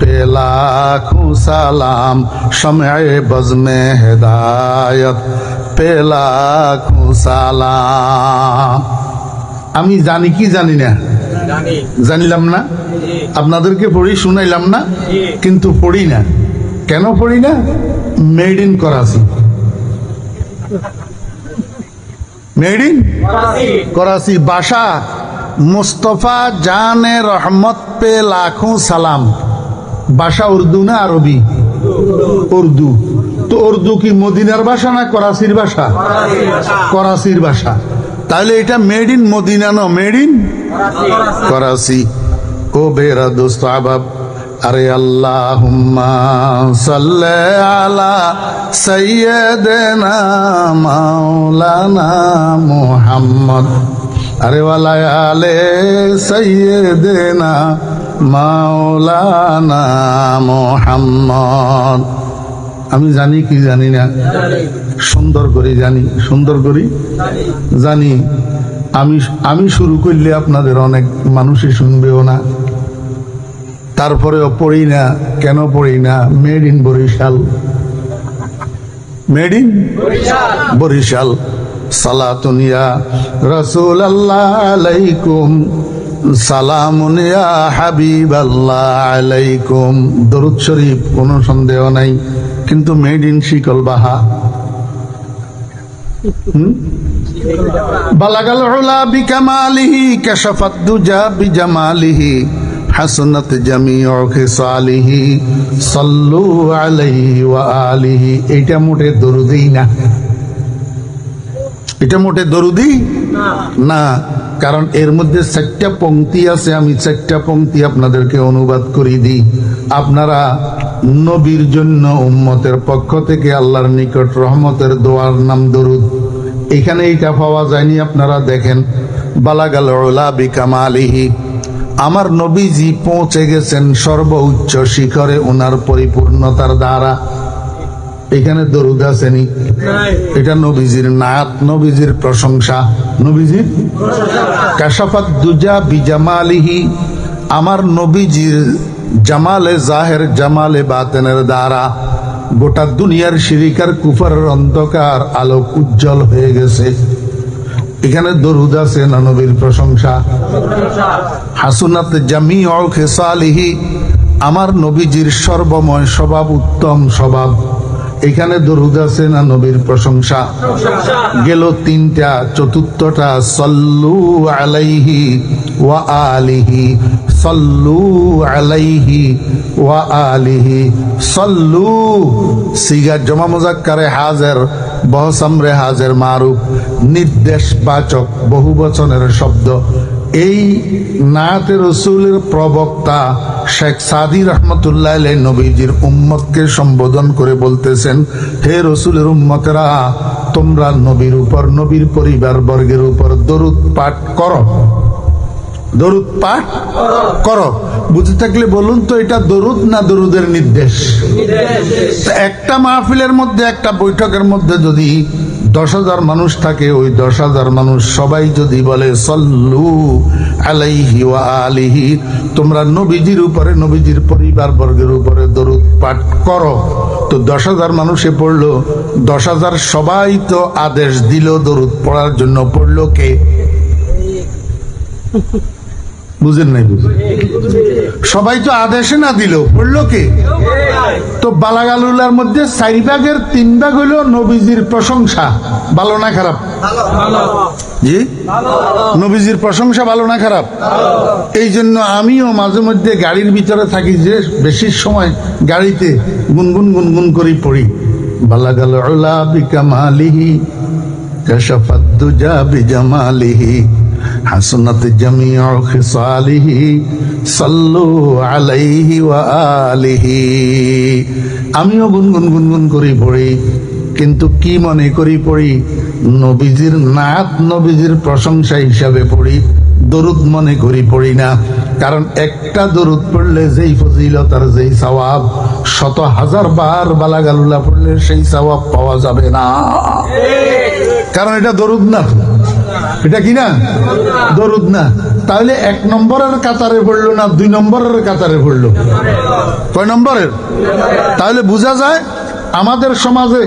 पे लाखों सलाम, शम्ए बज़्मे हिदायत पे लाखों सलाम। আমি জানি কি জানি না? জানিলাম না, আপনাদেরকে পড়ি শুনাইলাম না, কিন্তু পড়ি না। কেন পড়ি না? Made in Karachi, made in Karachi ভাষা। মুস্তফা জানে রহমত पे लाखों सलाम, ভাষা উর্দু না আরবি? উর্দু। তো উর্দু কি মদিনার ভাষা না করাচির ভাষা? করাচির ভাষা। তাহলে এটা মেড ইন মদিনা না, মেড ইন করাচি। ও বেরা দোস্ত আবাব, আরে আল্লাহুম্মা সাল্লি আলা সাইয়্যিদিনা মাওলানা মুহাম্মদ, আরে ওয়ালা আলে সাইয়্যিদিনা মাওলানা মুহাম্মদ। আমি জানি কি জানি না? সুন্দর করে জানি, সুন্দর করে জানি। আমি শুরু করলে আপনাদের অনেক মানুষই শুনবেও না, তারপরেও পড়ি না। কেন পড়ি না? Made in Barisal, made in Barisal. সালাতুন ইয়া রাসূলুল্লাহ আলাইকুম, সালামুন ইয়া হাবিবাল্লাহ আলাইকুম। দরুদ শরীফ কোনো সন্দেহ নাই, কিন্তু মেড ইন শিকলবাহা। বালাগাল উলা বিকামালিহি, কাশাফাত দুজা বিজামালিহি, হাসনাত জামিউ খিসালিহি, সাল্লু আলাইহি ওয়া আলিহি। এটা মোটে দরুদই না, এটা মোটে দরুদি না। কারণ এর মধ্যে 4টা পংক্তি আছে, আমি 4টা পংক্তি আপনাদেরকে অনুবাদ করে দিই। আপনারা নবীর জন্য উম্মতের পক্ষ থেকে আল্লাহর নিকট রহমতের দোয়ার নাম দরুদ, এখানে এটা পাওয়া যায়নি। আপনারা দেখেন, বালাগাল উলা বিকামালিহি, আমার নবীজি পৌঁছে গেছেন সর্বোচ্চ শিখরে ওনার পরিপূর্ণতার দ্বারা। এখানে দরুদ আসেনি, এটা নবীজির নাত, নবীজির প্রশংসা, নবীজির। কাশাফাত দুজা বিজামালিহি, আমার নবীজির জামালে জাহের, জামালে বাতেনের দ্বারা গোটা দুনিয়ার শিরিকার কুফারের অন্ধকার আলোক উজ্জ্বল হয়ে গেছে। এখানে দরুদ আছে না নবীর প্রশংসা? হাসনাত জামিউ খিসালিহি, আমার নবীজির সর্বময় স্বভাব, উত্তম স্বভাব। এখানে দরুদ আছে না নবীর প্রশংসা? গেল 3টা, চতুর্থটা সাল্লু আলাইহি ওয়া আলিহি, সাল্লু আলাইহি ওয়া আলিহি। সাল্লু সিগা জমা মুজাক্কারে হাজির, বহসামরে হাজির মারুফ, নির্দেশবাচক বহুবচনের শব্দ। এই নাতে রসুলের প্রবক্তা শেখ সাদি রহমতুল্লাহ আলাইহি নবীজির উম্মতকে সম্বোধন করে বলতেছেন, হে রসুলের উম্মতেরা, তোমরা নবীর উপর, নবীর পরিবার বর্গের উপর দরুদ পাঠ করো, দরুদ পাঠ করো। বুঝে থাকলে বলুন তো, এটা দরুদ না দরুদের নির্দেশ? একটা মাহফিলের মধ্যে, একটা বৈঠকের মধ্যে যদি 10,000 মানুষ থাকে, ওই 10,000 মানুষ সবাই যদি বলে সাল্লু আলাইহি ওয়া আলিহি, তোমরা নবীজির উপরে, নবীজির পরিবার বর্গের উপরে দরুদ পাঠ করো, তো 10,000 মানুষে পড়লো, 10,000 সবাই তো আদেশ দিল দরুদ পড়ার জন্য, পড়লো কে? বুঝেন নাই? বুঝেন? সবাই তো আদেশে না দিল, পড়লো কে? তো বালাগালুলার মধ্যে 4 ভাগের 3 ভাগ হইল নবীজির প্রশংসা। ভালো না খারাপ? জি, নবীজির প্রশংসা ভালো না খারাপ? এই জন্য আমিও মাঝে মধ্যে গাড়ির ভিতরে থাকি, যে বেশি সময় গাড়িতে গুনগুন গুনগুন করে পড়ি, বালাগাল উলা বিকামালিহি, কাশাফাত দুজা বিজামালিহি, হাসনাত জামিউ খিসালিহি, সাল্লু আলাইহি ওয়া আলিহি। আমিও গুনগুন গুনগুন করি পড়ি, কিন্তু কি মনে করি পড়ি? নবীজির নাত, নবীজির প্রশংসা হিসাবে পড়ি, দরুদ মনে করি পড়ি না। কারণ একটা দরুদ পড়লে যেই ফজিলত আর যেই সওয়াব, 100,000 বার বালাগালুলা পড়লে সেই সওয়াব পাওয়া যাবে না। কারণ এটা দরুদ না, এটা কি না? দরুদ না। তাহলে 1 নম্বরের কাতারে পড়লো না 2 নম্বরের কাতারে পড়লো? কয় নম্বরের? তাহলে বোঝা যায় আমাদের সমাজে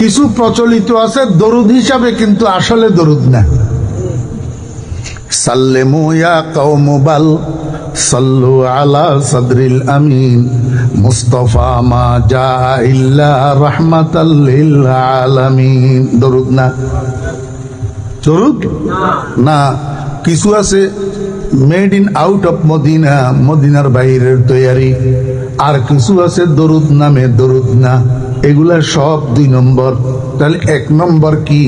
কিছু প্রচলিত আছে দরুদ হিসাবে, কিন্তু আসলে দরুদ না। সাল্লেমু ইয়া কওম বাল সাল্লু আলা সাদরিল আমিন মুস্তাফা মা জা ইল্লা রাহমাতাল লিল আলামিন। দরুদ না? দরুদ না। কিছু আছে made in out of Medina, মদিনার বাইরের তৈয়ারি, আর কিছু আছে দরুদ নামে দরুদ না। এগুলা সব 2 নম্বর। তাহলে 1 নম্বর কি?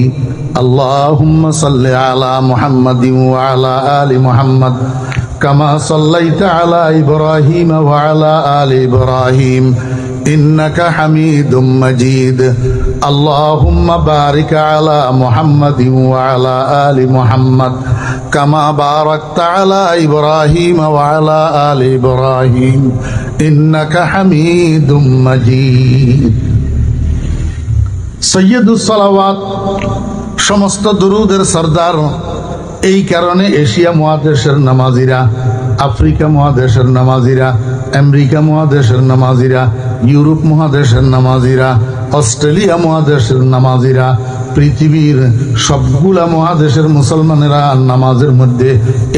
আল্লাহুম্মা সাল্লি আলা মুহাম্মাদিন ওয়া আলা আলি মুহাম্মাদ কামা সাল্লাইতা আলা ইব্রাহিম ওয়া আলা আলি ইব্রাহিম ইন্নাকা হামিদুম মাজিদ। আল্লাহুম্মা বারিক আলা মুহাম্মাদিন ওয়া আলা আলি মুহাম্মাদ কামা বারাকতা আলা ইব্রাহিম ওয়া আলা আলি ইব্রাহিম ইন্নাকা হামিদুম মাজিদ। সৈয়দুস সালাওয়াত, সমস্ত দুরুদের সরদার। এই কারণে এশিয়া মহাদেশের নামাজিরা, আফ্রিকা মহাদেশের নামাজিরা, আমেরিকা মহাদেশের নামাজিরা, ইউরোপ মহাদেশের নামাজিরা, অস্ট্রেলিয়া মহাদেশের নামাজিরা, পৃথিবীর সবগুলা মহাদেশের মুসলমানেরা নামাজের মধ্যে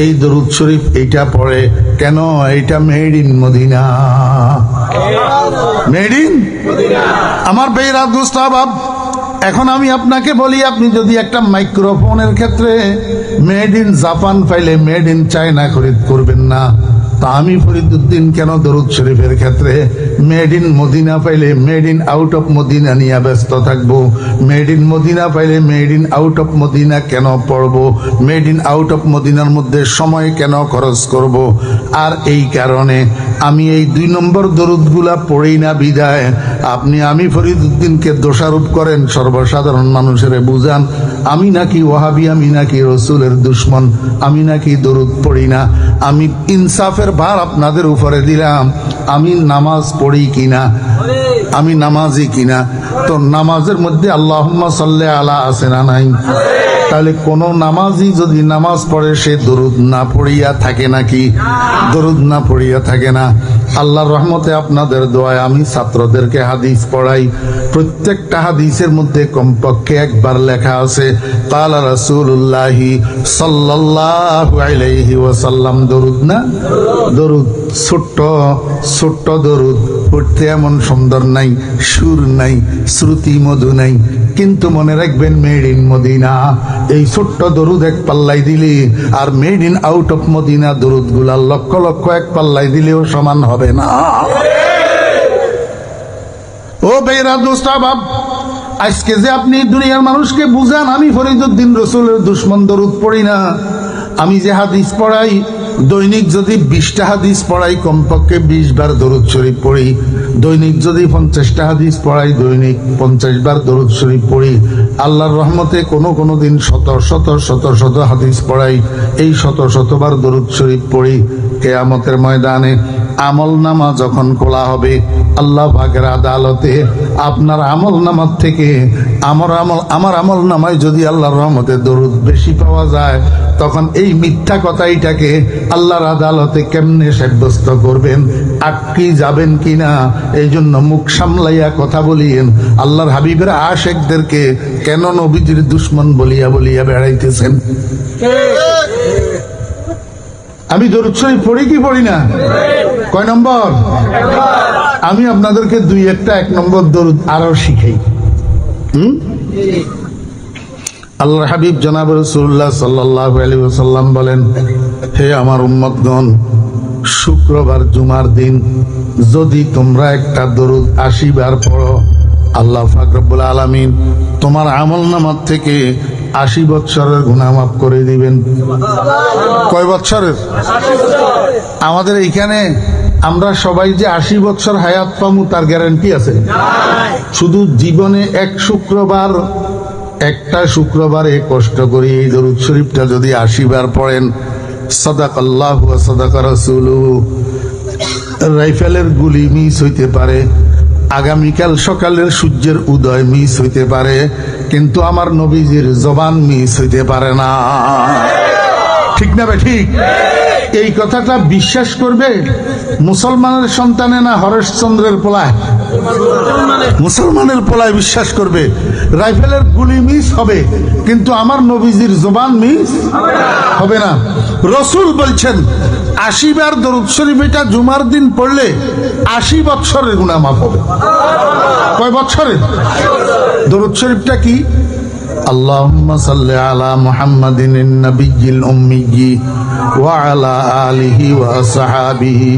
এই দরুদ শরীফ এইটা পড়ে। কেন? এইটা made in Medina, made in আমার বেইরাত মুস্তাহাব। এখন আমি আপনাকে বলি, আপনি যদি একটা মাইক্রোফোনের ক্ষেত্রে মেড ইন জাপান পাইলে মেড ইন চায়না খরিদ করবেন না, তা আমি ফরিদউদ্দিন কেন দরুদ শরীফের ক্ষেত্রে মেড ইন মদিনা পাইলে made in out of Medina নিয়ে ব্যস্ত থাকবো? মেড ইন মদিনা পাইলে made in out of Medina কেন পড়বো? মেড ইন আউট অফ মদিনার মধ্যে সময় কেন খরচ করব? আর এই কারণে আমি এই 2 নম্বর দরুদগুলা পড়ি না বিদায় আমি ফরিদউদ্দিনকে দোষারোপ করেন, সর্বসাধারণ মানুষের বুঝান আমি নাকি ওয়াহাবি, আমি নাকি রসুলের দুশ্মন, আমি নাকি দরুদ পড়ি না। আমি ইনসাফের ভার আপনাদের উপরে দিলাম, আমি নামাজ পড়ি কিনা, আমি নামাজি কিনা। তো নামাজের মধ্যে আল্লাহুম্মা সাল্লি আলা আছে না নাই? তাহলে কোন নামাজি যদি নামাজ পড়ে সে দরুদ না পড়িয়া থাকে নাকি? দরুদ না পড়িয়া থাকে না। আল্লাহর রহমতে আপনাদের দোয়ায় আমি ছাত্রদেরকে হাদিস পড়াই। প্রত্যেকটা হাদিসের মধ্যে কমপক্ষে একবার লেখা আছে কালা রাসূলুল্লাহি সাল্লাল্লাহু আলাইহি ওয়াসাল্লাম। দরুদ না? দরুদ ছোট্ট ছোট্ট দরুদ পড়তে এমন সুন্দর নাই, সুর নাই, শ্রুতি মধু নাই, কিন্তু মনে রাখবেন মেড ইন মদিনা। এই ছোট্ট দরুদ 1 পাল্লাই দিলে আর made in out of Medina দরুদ গুলা লক্ষ লক্ষ 1 পাল্লাই দিলেও সমান হবে না। ও বেইরাত মুস্তাহাব, আজকে যে আপনি দুনিয়ার মানুষকে বুঝান আমি ফরিদউদ্দিন রসুলের দুশ্মন, দরুদ পড়ি না। আমি যে হাদিস পড়াই, দৈনিক যদি 20টা হাদিস পড়াই কমপক্ষে 20 বার দরুদ শরীফ পড়ি। দৈনিক যদি 50টা হাদিস পড়াই দৈনিক 50 বার দরুদ শরীফ পড়ি। আল্লাহর রহমতে কোনো দিন শত শত হাদিস পড়াই, এই শত বার দরুদ শরীফ পড়ি। কিয়ামতের ময়দানে আমল নামা যখন খোলা হবে আল্লাহ পাকের আদালতে, আপনার আমল নামার থেকে আমার আমল নামায় যদি আল্লাহর রহমতে দরুদ বেশি পাওয়া যায়, তখন এই মিথ্যা কথাইটাকে আল্লাহর আদালতে কেমনে সাব্যস্ত করবেন? আটকে যাবেন কিনা? এই জন্য মুখ সামলাইয়া কথা বলিয়েন। আল্লাহর হাবিবের আশেকদেরকে কেন নবীজির দুশ্মন বলিয়া বেড়াইতেছেন? আমি দরুদ শরীফ পড়ি কি পড়ি না? কয় নম্বর? আমি আপনাদেরকে 1 নম্বর দরুদ আরো শিখাই। আল্লাহর হাবিব জনাব রাসূলুল্লাহ সাল্লাল্লাহু আলাইহি ওয়াসাল্লাম বলেন, হে আমার উম্মতগণ, শুক্রবার জুমার দিন যদি তোমরা একটা দরুদ 80 বার পড়ো, আল্লাহ পাক রব্বুল আলামিন তোমার আমলনামার থেকে 80 বছরের গুনাহ মাফ করে দিবেন। কয় বছরের? আমাদের এইখানে আমরা সবাই যে 80 বছর হায়াত পামু তার গ্যারান্টি আছে? শুধু জীবনে একটা শুক্রবারে কষ্ট করে এই দরুদ শরীফটা যদি 80 বার পড়েন, সাদাকাল্লাহু ওয়া সাদাকা রাসূলুহু, রাইফেলের গুলি মিস হইতে পারে, আগামীকাল সকালের সূর্যের উদয় মিস হইতে পারে, কিন্তু আমার নবীজির জবান মিস হইতে পারে না। ঠিক না ভাই? ঠিক। এই কথাটা বিশ্বাস করবে মুসলমানের সন্তানে না হরেশচন্দ্রের পোলায়? মুসলমানের পোলায় বিশ্বাস করবে রাইফেলের গুলি মিস হবে, কিন্তু আমার নবীজির জবান মিস হবে না। রসুল বলছেন 80 বার দরুদ শরীফ এটা জুমার দিন পড়লে 80 বছরের গুনাহ মাফ হবে। কয় বছরের? দরুদ শরীফটা কি? আল্লাহুম্মা সাল্লি আলা মুহাম্মাদিন নবিয়্যিল উম্মিয়্যি ওয়া আলা আলিহি ওয়া আসহাবিহি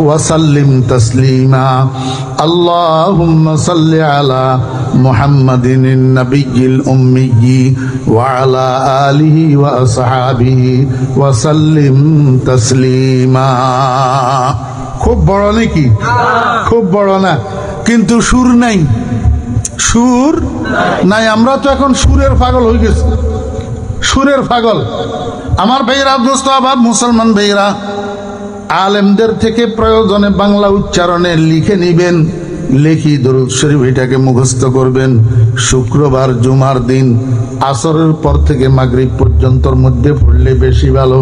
ওয়া সাল্লিম তাসলিমা। আল্লাহুম্মা সাল্লি আলা মুহাম্মাদিন নবিয়্যিল উম্মিয়্যি ওয়া আলা আলিহি ওয়া আসহাবিহি ওয়া সাল্লিম তাসলিমা। খুব বড় নাকি? খুব বড় না, কিন্তু সুর নাই। সুর নাই। আমরা তো এখন সুরের পাগল হয়ে গেছি, সুরের পাগল। আমার ভাইরা, দোস্ত আবাব মুসলমান ভাইরা, আলেমদের থেকে প্রয়োজনে বাংলা উচ্চারণে লিখে নিবেন, লেখি দরুদ শরীফ এটাকে মুখস্থ করবেন। শুক্রবার জুমার দিন আসরের পর থেকে মাগরিব পর্যন্তর মধ্যে পড়লে বেশি ভালো।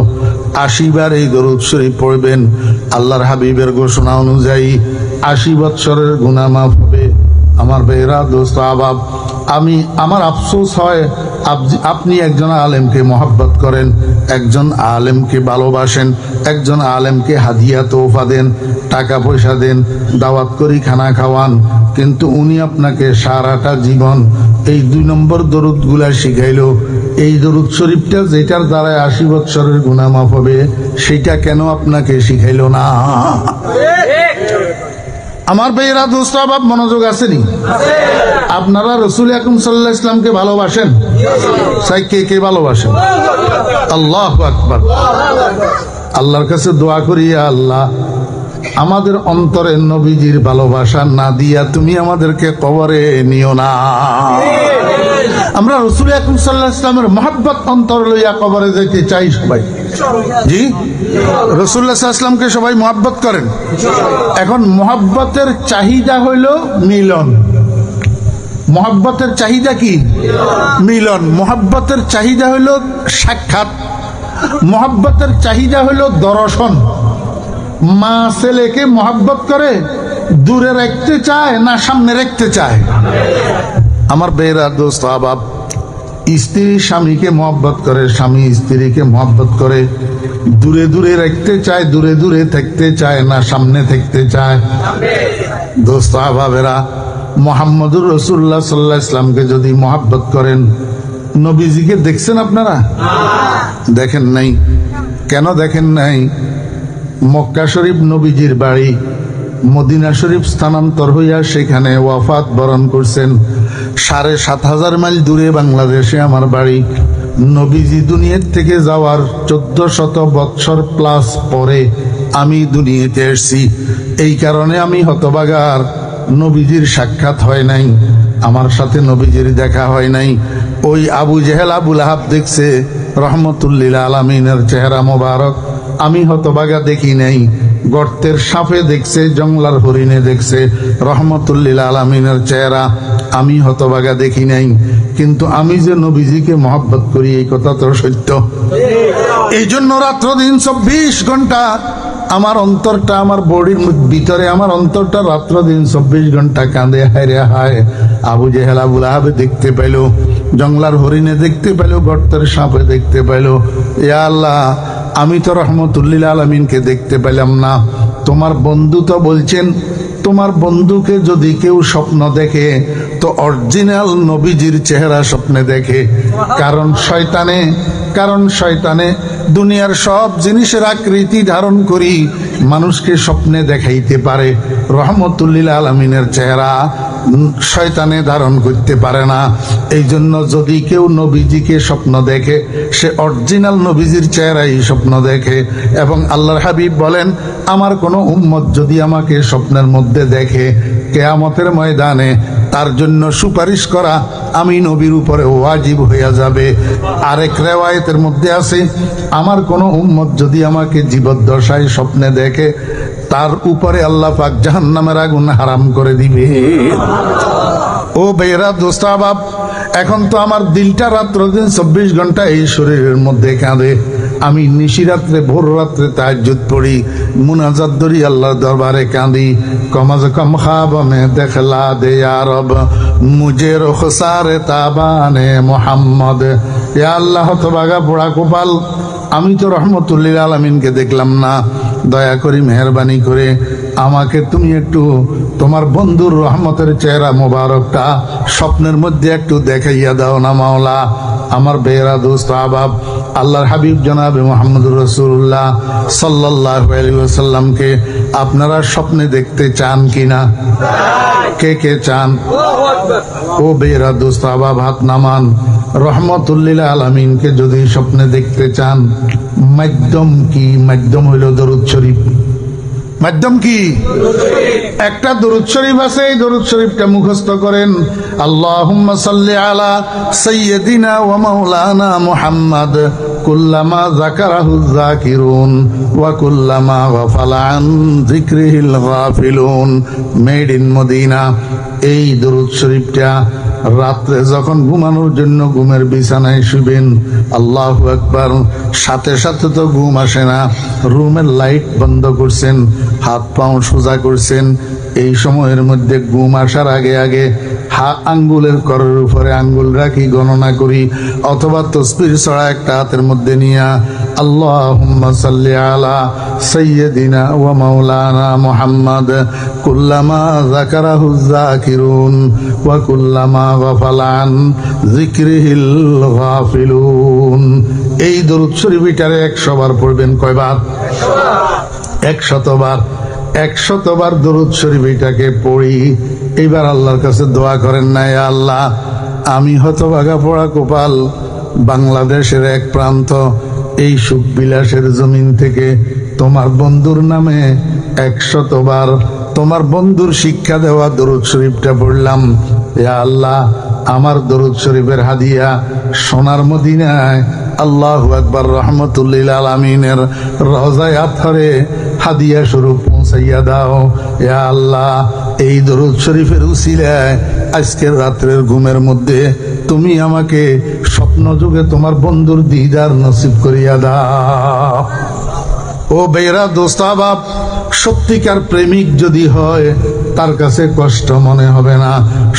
80 বার এই দরুদ শরীফ পড়বেন। আল্লাহর হাবিবের ঘোষণা অনুযায়ী 80 বৎসরের গুনাহ মাফ হবে। আমার ভাইরা, দোস্ত আবাব, আমার আফসোস হয় আপনি একজন আলেমকে মহব্বত করেন, একজন আলেমকে ভালোবাসেন, একজন আলেমকে হাদিয়া তোফা দেন, টাকা পয়সা দেন, দাওয়াত করি খানা খাওয়ান, কিন্তু উনি আপনাকে সারাটা জীবন এই 2 নম্বর দরুদগুলা শিখাইলো। এই দরুদ শরীফটা যেটার দ্বারা 80 বৎসরের গুনাহ মাফ হবে, সেটা কেন আপনাকে শিখাইলো না? আমার ভাইয়েরা, দোস্ত আবাব, মনোযোগ আসেনি? আপনারা রাসূল আকরাম সাল্লাল্লাহু আলাইহি ওয়াসাল্লামকে ভালোবাসেন? সাই কে ভালোবাসেন? আল্লাহু আকবার। আল্লাহর কাছে দোয়া করি, আল্লাহ আমাদের অন্তরে নবীজির ভালোবাসা না দিয়া তুমি আমাদেরকে কবরে নিও না। আমরা রাসূল আকরাম সাল্লাল্লাহু আলাইহি ওয়াসাল্লামের মহব্বত অন্তর লইয়া কবরে যেতে চাই সবাই। জি, রাসূলুল্লাহ সাল্লাল্লাহু আলাইহি ওয়াসাল্লামকে সবাই মহব্বত করেন। এখন মহব্বতের চাহিদা হইল মিলন। মহব্বতের চাহিদা কি? মিলন। মহব্বতের চাহিদা হইল সাক্ষাৎ। মহব্বতের চাহিদা হইল দর্শন। মা ছেলেকে মহব্বত করে দূরে রাখতে চায় না সামনে রাখতে চায়? আমার বেরা, দোস্ত আবাব, স্ত্রী স্বামীকে মহব্বত করে, স্বামী স্ত্রীকে মহব্বত করে, দূরে দূরে রাখতে চায়, দূরে দূরে থাকতে চায় না সামনে থাকতে চায়? দোস্ত আবাবেরা, মুহাম্মদুর রাসূলুল্লাহ সাল্লাল্লাহু আলাইহি ওয়াসাল্লামকে যদি মহব্বত করেন, নবীজিকে দেখছেন আপনারা? দেখেন নাই। কেন দেখেন নাই? মক্কা শরীফ নবীজির বাড়ি, মদিনা শরীফ স্থানান্তর হইয়া সেখানে ওয়াফাত বরণ করছেন। ৭,৫০০ মাইল দূরে বাংলাদেশে আমার বাড়ি। নবীজি দুনিয়ার থেকে যাওয়ার ১৪০০ বৎসর প্লাস পরে আমি দুনিয়াতে এসেছি। এই কারণে আমি হতভাগার, নবীজির সাক্ষাৎ হয় নাই, আমার সাথে নবীজির দেখা হয় নাই। ওই আবু জেহেল, আবু লাহাব দেখছে রহমতুল্লিল আলামিনের চেহারা মোবারক, আমি হতভাগা দেখি নাই। গর্তের সাপে দেখছে, জংলার হরিণে দেখছে রহমতুল্লিল আলামিনের চেহারা, আমি হতভাগা দেখি নাই। কিন্তু আমি যে নবীজিকে মহব্বত করি এই কথা তো সত্য। এই জন্য রাত্র দিন 24 ঘন্টা আমার অন্তরটা, আমার বডির ভিতরে আমার অন্তরটা রাত্র দিন 24 ঘন্টা কাঁদে, হায় রে হায়। আবু জেহেল, আবু লাহাব দেখতে পেল, জংলার হরিণে দেখতে পেল, গর্তের সাপে দেখতে পেল। ইয়া আল্লাহ, আমি তো রহমতুল্লিল আলামিনকে দেখতে পেলাম না। তোমার বন্ধু তো বলছেন, তোমার বন্ধুকে যদি কেউ স্বপ্ন দেখে তো অরিজিনাল নবীজির চেহারা স্বপ্নে দেখে। কারণ শয়তানে দুনিয়ার সব জিনিসের আকৃতি ধারণ করি মানুষকে স্বপ্নে দেখাইতে পারে, রহমতুল্লিল আলামিনের চেহারা শয়তানে ধারণ করতে পারে না। এই জন্য যদি কেউ নবীজিকে স্বপ্ন দেখে, সে অরিজিনাল নবীজির চেহারাই স্বপ্ন দেখে। এবং আল্লাহর হাবিব বলেন, আমার কোনো উম্মত যদি আমাকে স্বপ্নের মধ্যে দেখে, কিয়ামতের ময়দানে তার জন্য সুপারিশ করা আমি নবীর উপরে ওয়াজিব হয়ে যাবে। আরেক রিওয়ায়াতের মধ্যে আছে, আমার কোনো উম্মত যদি আমাকে জীবদ্দশায় স্বপ্নে দেখে, তার উপরে আল্লাহ পাক জাহান্নামের আগুন হারাম করে দিবে। ও বেরা দোস্তাবাব, এখন তো আমার দিলটা রাত্র দিন 24 ঘন্টা এই শরীরের মধ্যে কাঁদে। আমি নিশিরাত্রে ভোর রাত্রে তাহাজ্জুদ পড়ি, মুনাজাত ধরি আল্লাহর দরবারে কাঁদি। কমাজ কম খাব মে দেখলা দে ইয়া রব, মুঝে রুখসারে তাবানে মোহাম্মদ। ইয়া আল্লাহ, হতভাগা পোড়া কপাল, আমি তো রহমতুল্লিল আলামিনকে দেখলাম না, দয়া করি মেহরবানি করে আমাকে তুমি একটু তোমার বন্ধুর রহমতের চেহারা মোবারকটা স্বপ্নের মধ্যে একটু দেখাইয়া দাও না মাওলা। আমার বেরা দোস্ত আহবাব, আল্লাহর হাবিব জনাবে মুহাম্মদুর রাসূলুল্লাহ সাল্লাল্লাহু আলাইহি ওয়াসাল্লামকে আপনারা স্বপ্নে দেখতে চান কিনা? কে কে চান? ও বেরা দোস্ত আহবাব, হাত নামান। রহমতুল্লিল আলামিনকে যদি স্বপ্নে দেখতে চান, মাধ্যম কি? মাধ্যম হইল দরুদ শরীফ। মাধ্যম কি? একটা দরুদ শরীফ আছে, এই দরুদ শরীফটা মুখস্থ করেন। আল্লাহুম্মা সাল্লি আলা সাইয়্যিদিনা ওয়া মাওলানা মুহাম্মদ কুল্লামা যাকারাহু যাকিরুন ওয়া কুল্লামা গাফালা আন যিকরিহিল গাফিলুন। Made in Medina. এই দরুদ শরীফটা রাত্রে যখন ঘুমানোর জন্য ঘুমের বিছানায় শুবেন, আল্লাহু আকবার, সাথে সাথে তো ঘুম আসে না, রুমের লাইট বন্ধ করছেন, হাত পাও সোজা করছেন। এই সময়ের মধ্যে ঘুম আসার আগে আগে আঙ্গুলের করের উপরে আঙ্গুল রাখি, গণনা করি, অথবা তসবির ছড়া একটা হাতের মধ্যে নিয়া আল্লাহুম্মা সাল্লি আলা সাইয়্যিদিনা ওয়া মাওলানা মুহাম্মদ কুল্লামা যাকারাহু যাকিরুন ওয়া কুল্লামা গাফালা আন যিকরিহিল গাফিলুন। এই দরুদ শরীফটারে 100 বার পড়বেন। কয়বার? 100 বার। 100 বার দরুদ শরীফ এটাকে পড়ি। এইবার আল্লাহর কাছে দোয়া করেন না, ইয়া আল্লাহ, আমি হতভাগা পোড়া কপাল, বাংলাদেশের এক প্রান্ত এই সুখ বিলাসের জমিন থেকে তোমার বন্ধুর নামে 100 বার তোমার বন্ধুর শিক্ষা দেওয়া দরুদ শরীফটা পড়লাম। ইয়া আল্লাহ, আমার দরুদ শরীফের হাদিয়া সোনার মদিনায় আল্লাহু আকবার রহমতুল্লিল আলামিনের রওজায়ে আতহারে হাদিয়া স্বরূপ পৌঁছাইয়া দাও। ইয়া আল্লাহ, এই দরুদ শরীফের উসিলায় আজকের রাত্রের ঘুমের মধ্যে তুমি আমাকে স্বপ্ন যুগে তোমার বন্ধুর দিদার নসিব করিয়া দাও। ও বেরা দোস্ত আহবাব, সত্যিকার প্রেমিক যদি হয় তার কাছে কষ্ট মনে হবে না।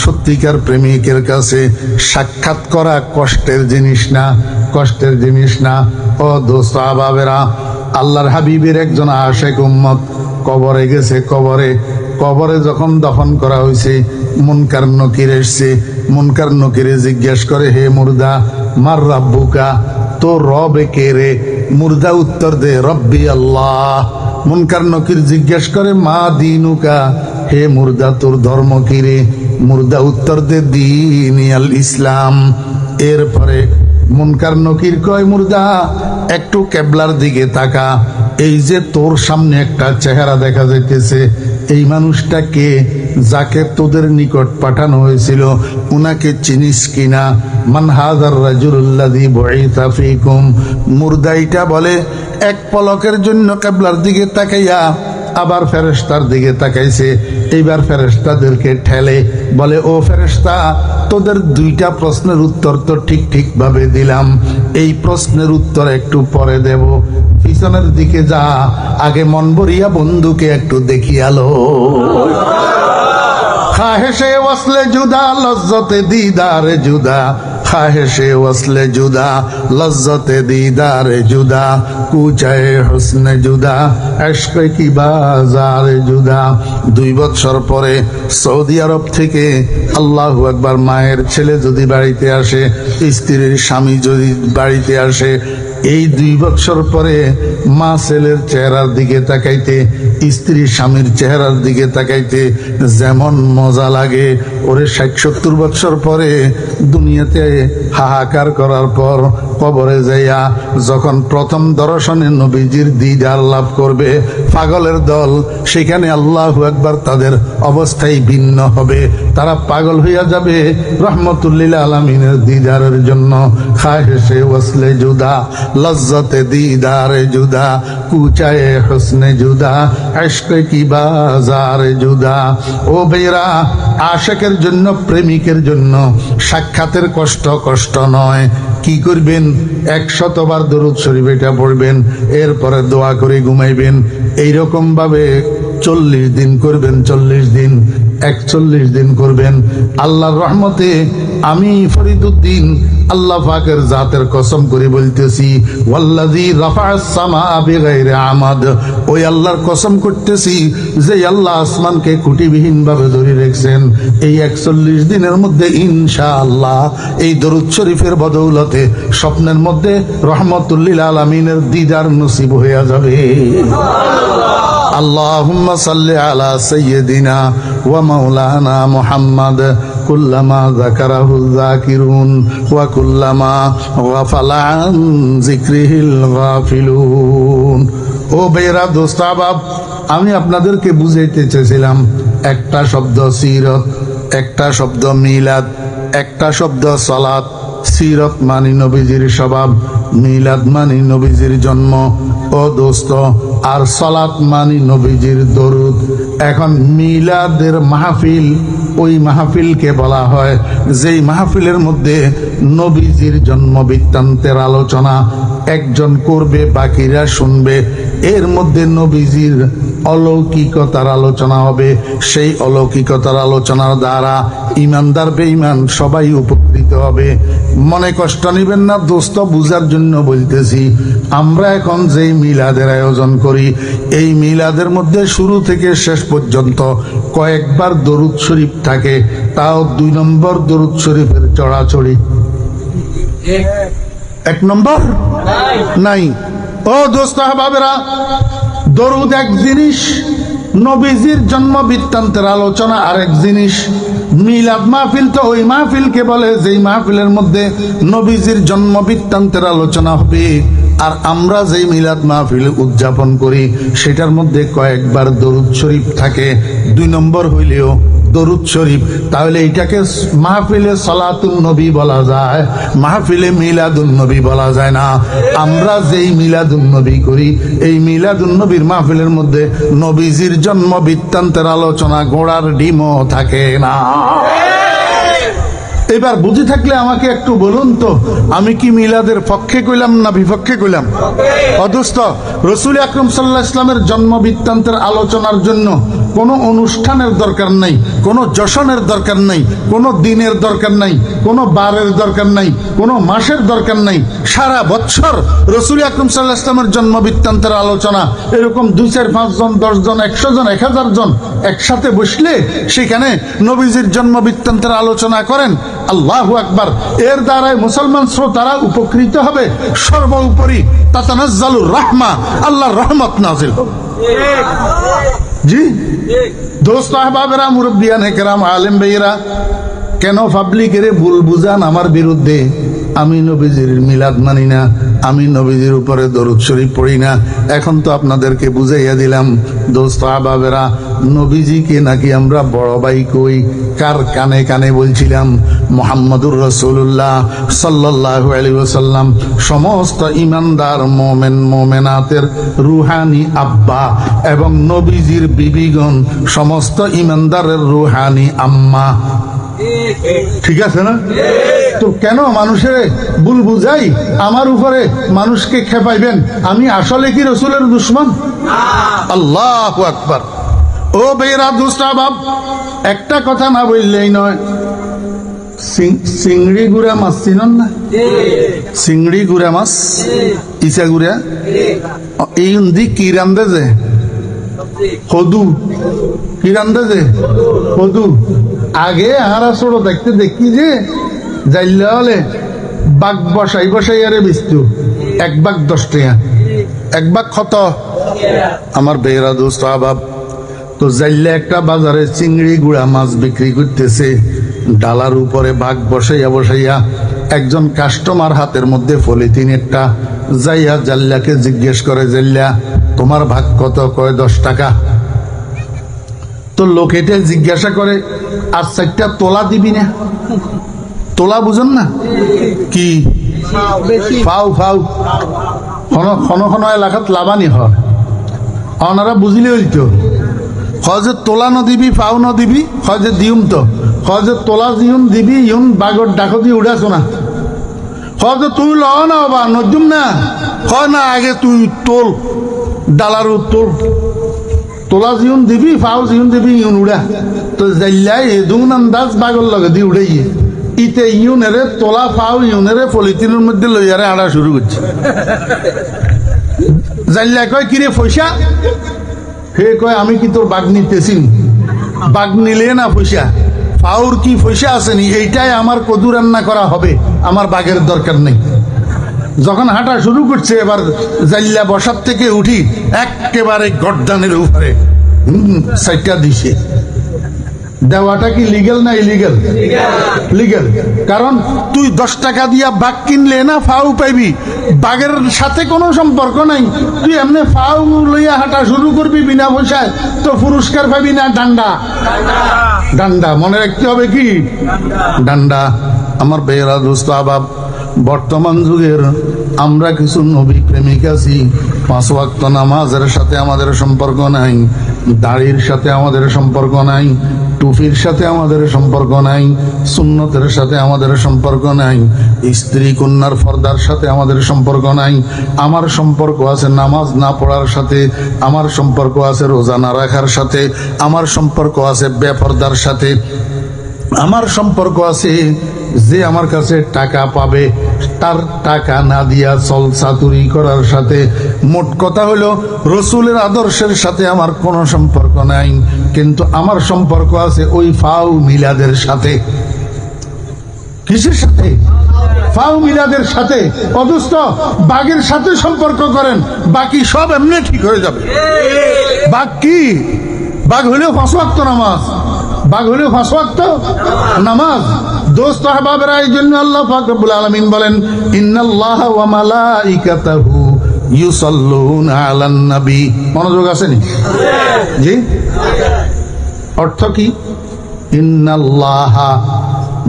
সত্যিকার প্রেমিকের কাছে সাক্ষাৎ করা কষ্টের জিনিস না, কষ্টের জিনিস না। ও দোস্ত আহবাবেরা, আল্লাহর হাবিবের একজন আশেক উম্মত কবরে গেছে। কবরে যখন দফন করা হয়েছে, মুনকার নকির এসছে। মুনকার নকিরে জিজ্ঞেস করে, হে মুর্দা, মার রাব্বুকা, তো রবে কে রে? মুর্দা উত্তর দে, রব্বি আল্লাহ। মুনকার নকির জিজ্ঞেস করে, মা দিনুকা, হে মুর্দা তোর ধর্ম কি রে? মুর্দা উত্তর দে, দীনি আল ইসলাম। এরপরে মুনকার নকির কয়, মুর্দা একটু কেবলার দিকে তাকা, এই যে তোর সামনে একটা চেহারা দেখা যাইতেছে, এই মানুষটা কে? যাকে তোদের নিকট পাঠানো হয়েছিল, উনাকে চিনিস কিনা? মান হাযার রাজুলুল্লাযী বুইসা ফীকুম। মুর্দাইটা বলে, এক পলকের জন্য কেবলার দিকে তাকাইয়া আবার ফেরেশতার দিকে তাকাইছে। এইবার ফেরেশতাদেরকে ঠেলে বলে, ও ফেরেশতা, তোদের 2টা প্রশ্নের উত্তর তো ঠিক ভাবে দিলাম, এই প্রশ্নের উত্তর একটু পরে দেব। পিছনের দিকে যা, আগে মন ভরিয়া বন্ধুকে একটু দেখিয়ালো। খাহেশে ওয়াসলে জুদা, লজ্জতে দিদারে জুদা। খাহেশে ওয়াসলে জুদা, লজ্জতে দিদারে জুদা। কুচায়ে হুসনে জুদা, ইশকে কি বাজারে জুদা। 2 বছর পরে সৌদি আরব থেকে, আল্লাহু আকবার, মায়ের ছেলে যদি বাড়িতে আসে, স্ত্রীর স্বামী যদি বাড়িতে আসে, এই 2 বছর পরে মা ছেলের চেহারার দিকে তাকাইতে, স্ত্রী স্বামীর চেহারার দিকে তাকাইতে যেমন মজা লাগে, ওরে 60-70 বছর পরে দুনিয়াতে হাহাকার করার পর কবরে যাইয়া যখন প্রথম দর্শনে নবীজির দিদার লাভ করবে পাগলের দল, সেখানে আল্লাহু আকবার, তাদের অবস্থাই ভিন্ন হবে। তারা পাগল হইয়া যাবে রহমতুল্লিল আলামিনের দিদারের জন্য। খাহেশে ওয়াসলে জুদা, লজ্জতে দিদারে জুদা, কুচায়ে হুসনে জুদা, ইশকে কি বাজারে জুদা। ও বেরা, আশিকের জন্য, প্রেমিকের জন্য সাক্ষাতের কষ্ট নয়। কি করবেন? 100 বার দরুদ শরীফ এটা পড়বেন, এরপরে দোয়া করে ঘুমাইবেন। এইরকম ভাবে 40 দিন করবেন, 40 দিন, 41 দিন করবেন। আল্লাহর রহমতে আমি ফরিদুদ্দিন আল্লাহ পাকের জাতের কসম করে বলতেছি, ওয়াল্লাযী রাফা'আস সামা'a বিগাইরি আমাদ, ওই আল্লাহর কসম করতেছি যে আল্লাহ আসমানকে খুঁটিবিহীন ভাবে ধরে রেখেছেন। এই 41 দিনের মধ্যে ইনশাআল্লাহ এই দরুদ শরীফের বদৌলতে স্বপ্নের মধ্যে রহমতুল্লিল আলামিনের দিদার নসিব হয়ে যাবে। আল্লাহুম্মা সাল্লি আলা সাইয়্যিদিনা ওয়া মাওলানা মুহাম্মদ কুল্লামা যাকারাহু যাকিরুন ওয়া কুল্লামা গাফালা আন যিকরিহিল গাফিলুন। ও বেরা দোস্ত আহবাব, আমি আপনাদেরকে বুঝাইতে চেয়েছিলাম একটা শব্দ সিরত, একটা শব্দ মিলাদ, একটা শব্দ সালাত। সিরত মানি নবীজির স্বভাব, মিলাদ মানি নবীজির জন্ম ও দোস্ত, আর সালাত মানি নবীজির দরুদ। এখন মিলাদের মাহফিল, ওই মাহফিলকে বলা হয় যেই মাহফিলের মধ্যে নবীজির জন্ম বৃত্তান্তের আলোচনা একজন করবে, বাকিরা শুনবে। এর মধ্যে নবীজির অলৌকিকতার আলোচনা হবে। সেই অলৌকিকতার আলোচনার দ্বারা ইমানদার বেঈমান সবাই উপকৃত হবে। মনে কষ্ট নেবেন না দোস্ত, বুঝার জন্য বলতেছি। আমরা এখন যেই মিলাদের আয়োজন করি, এই মিলাদের মধ্যে শুরু থেকে শেষ পর্যন্ত কয়েকবার দরুদ শরীফ থাকে, তাও 2 নম্বর দরুদ শরীফের চড়াচড়ি। 1 নম্বর নাই। ও দোস্ত আহবাবেরা, দরুদ এক জিনিস, নবীজির জন্ম বৃত্তান্তের আলোচনা আরেক জিনিস। মিলাদ মাহফিল তো ওই মাহফিলকে বলে যেই মাহফিলের মধ্যে নবীজির জন্ম বৃত্তান্তের আলোচনা হবে। আর আমরা যেই মিলাদ মাহফিল উদযাপন করি সেটার মধ্যে কয়েকবার দরুদ শরীফ থাকে, 2 নম্বর হইলেও দরুদ শরীফ। তাহলে এটাকে মাহফিলে সালাতুন নবী বলা যায়, মাহফিলে মিলাদুন নবী বলা যায় না। আমরা যেই মিলাদুন নবী করি, এই মিলাদুন নবীর মাহফিলের মধ্যে নবীজির জন্ম বৃত্তান্তের আলোচনা গোড়ার ডিমও থাকে না। এবার বুঝে থাকলে আমাকে একটু বলুন তো, আমি কি মিলাদের পক্ষে কইলাম না বিপক্ষে কইলাম? অদোস্ত, রসুল আকরাম সাল্লাল্লাহু আলাইহি ওয়াসাল্লামের জন্ম বৃত্তান্তের আলোচনার জন্য কোনো অনুষ্ঠানের দরকার নাই, কোনো জশনের দরকার নাই, কোনো দিনের দরকার নাই, কোনো বারের দরকার নাই, কোনো মাসের দরকার নাই। সারা বছর রসুল আকরাম সাল্লাল্লাহু আলাইহি ওয়াসাল্লামের জন্ম বৃত্তান্তের আলোচনা এরকম 2, 4, 5 জন, 10 জন, 100 জন, 1000 জন একসাথে বসলে সেখানে নবীজির জন্ম বৃত্তান্তের আলোচনা করেন। আল্লাহু আকবার। এর দ্বারাই মুসলমান শ্রোতারা উপকৃত হবে। সর্বোপরি তাতানাজ্জালুর রাহমা, আল্লাহর রহমত নাজিল হবে। জি দোস্ত আহবাবেরা, মুরব্বিয়ানে কেরাম, আলেম ভাইয়েরা, কেন পাবলিকের ভুল বুঝান আমার বিরুদ্ধে? আমি নবীজির মিলাদ মানি না, আমি নবীজির উপরে দরুদ শরীফ পড়ি না। এখন তো আপনাদেরকে বুঝাইয়া দিলাম দোস্ত আহবাবেরা, নবীজিকে নাকি আমরা বড় ভাই কই। কার কানে কানে বলছিলাম? মুহাম্মদুর রাসূলুল্লাহ সাল্লাল্লাহু আলাইহি ওয়াসাল্লাম সমস্ত ইমানদার মুমিন মুমিনাতের রুহানি আব্বা এবং নবীজির বিবিগণ সমস্ত ইমানদারের রুহানি আম্মা। ঠিক আছে না? তো কেন মানুষের ভুল বুঝাই? আমার উপরে মানুষকে খেপাইবেন? আমি আসলে কি রসুলের দুশমন? আল্লাহু আকবার। ও বেরা দুস্তাবাব, একটা কথা না বললেই নয়। চিংড়ি গুড়া মাছ চিনন না? চিংড়ি গুড়া মাছ, ইসা গুড়া, এই কি রান্ধে যে হদু, কি রান্ধে যে হদু। আগে আহারা ছোট দেখতে দেখি যে যাইলে হলে বাঘ বসাই বসাই আরে বিস্তু এক ভাগ 10 টাকা, এক ভাগ কত? আমার বেহরা দোস্ত আবাব, তো জাইলে একটা বাজারে চিংড়ি গুড়া মাছ বিক্রি করতেছে, ডালার উপরে ভাগ বসাইয়া বসাইয়া একজন কাস্টমার হাতের মধ্যে পলিথিন একটা, যাইয়া জাল্লাকে জিজ্ঞেস করে, জাল্লা তোমার ভাগ কত? কয় 10 টাকা। তো লোক এটা জিজ্ঞাসা করে, আর 4টা তোলা দিবি না? তোলা বুঝেন না কি? ফাউ ফাউ খন এলাকাত লাভানি হয়, ওনারা বুঝলে হইতো। হয় যে তোলা ন দিবি, ফাউ ন দিবি, হয় যে দিউম, তো হয় যে তোলা দিউন দিবি, ইউন বাগর ডাকো দিয়ে উড়াছ না, হয় যে তুই ল না বা নজুম না, হয় না আগে তুই তোল ডালার তোল, তোলা জিউন দিবি, ফাউ জিউন দিবি, ইউন উড়া। তো জাইলাই দুন আন্দাজ বাগর লগে দিয়ে উড়াইয়ে ইতে ইউনেরে তোলা ফাউ ইউনেরে পলিথিনের মধ্যে লইয়ারে আড়া শুরু করছে। জাইলা কয় কিরে পয়সা? হে কয় আমি কি তোর বাঘ নিতেছি? বাঘ নিলে না পয়সা, ফাউর কি পয়সা আসেনি? এইটাই আমার কদু রান্না করা হবে, আমার বাঘের দরকার নেই। যখন হাঁটা শুরু করছে, এবার জাইলা বসার থেকে উঠি একেবারে গর্দানের উপরে 4টা দিছে। দেওয়াটা কি লিগেল না ইলিগেল? লিগেল। কারণ তুই 10 টাকা দিয়া বাঘ কিনলে না ফাউ পাইবি, বাঘের সাথে কোনো সম্পর্ক নাই। তুই এমনি ফাউ লইয়া হাঁটা শুরু করবি বিনা পয়সায়, তো পুরস্কার পাবি না ডান্ডা। ডান্ডা মনে রাখতে হবে, কি ডান্ডা। আমার বেহরা দোস্ত আবাব, বর্তমান যুগের আমরা কিছু নবী প্রেমিক আছি, 5 ওয়াক্ত নামাজের সাথে আমাদের সম্পর্ক নাই, দাড়ির সাথে আমাদের সম্পর্ক নাই, টুপির সাথে আমাদের সম্পর্ক নাই, সুন্নতের সাথে আমাদের সম্পর্ক নাই, স্ত্রী কন্যার পর্দার সাথে আমাদের সম্পর্ক নাই। আমার সম্পর্ক আছে নামাজ না পড়ার সাথে, আমার সম্পর্ক আছে রোজা না রাখার সাথে, আমার সম্পর্ক আছে বেপর্দার সাথে, আমার সম্পর্ক আছে যে আমার কাছে টাকা পাবে তার টাকা না দিয়া চলচাতুরি করার সাথে। মোট কথা হলো রসুলের আদর্শের সাথে আমার কোনো সম্পর্ক নাই, কিন্তু আমার সম্পর্ক আছে ওই ফাউ মিলাদের সাথে। কিসের সাথে? ফাউ মিলাদের সাথে। অদুস্ত বাঘের সাথে সম্পর্ক করেন, বাকি সব এমনি ঠিক হয়ে যাবে। বাঘ কি? বাঘ হলেও 5 ওয়াক্ত নামাজ, বাঘ হলেও 5 ওয়াক্ত নামাজ। দোস্ত আহবাবেরা, এই জন্য আল্লাহ পাক রব্বুল আলামিন বলেন, ইন্নাল্লাহা ওয়া মালাইকাতাহু ইউসাল্লুনা আলান নবী। মনোযোগ আছে নি? জি। অর্থ কি? ইন্নাল্লাহা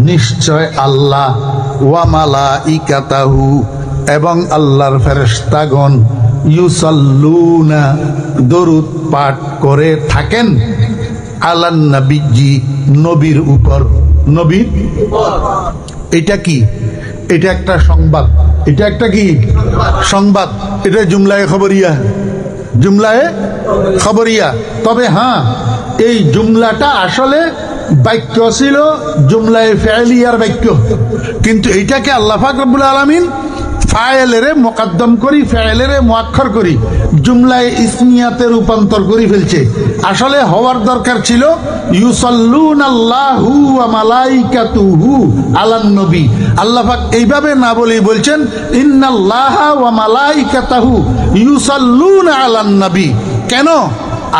নিশ্চয় আল্লাহ, ওয়া মালাইকাতাহু এবং আল্লাহর ফেরেশতাগণ, ইউসাল্লুনা দরুদ পাঠ করে থাকেন, আলান নবীজি নবীর উপর। নবীর এটা কি? এটা একটা সংবাদ। এটা একটা কি সংবাদ? এটা জুমলায়ে খবরিয়া, জুমলায়ে খবরিয়া। তবে হ্যাঁ, এই জুমলাটা আসলে বাক্য ছিল জুমলায়ে ফেলিয়ার বাক্য, কিন্তু এইটাকে আল্লাহ পাক রব্বুল আলামিন ফাইলেরে মোকাদ্দম করি, ফাইলেরে মুআক্খার করি, জুমলায়ে ইসমিয়াতে রূপান্তর করে ফেলছে। আসলে হওয়ার দরকার ছিল ইউসাল্লুনাল্লাহু ওয়া মালাইকাতুহু আলান নবী। আল্লাহ পাক এইভাবে না বলেই বলছেন ইন্নাল্লাহা ওয়া মালাইকাতাহু ইউসাল্লুনা আলান নবী। কেন?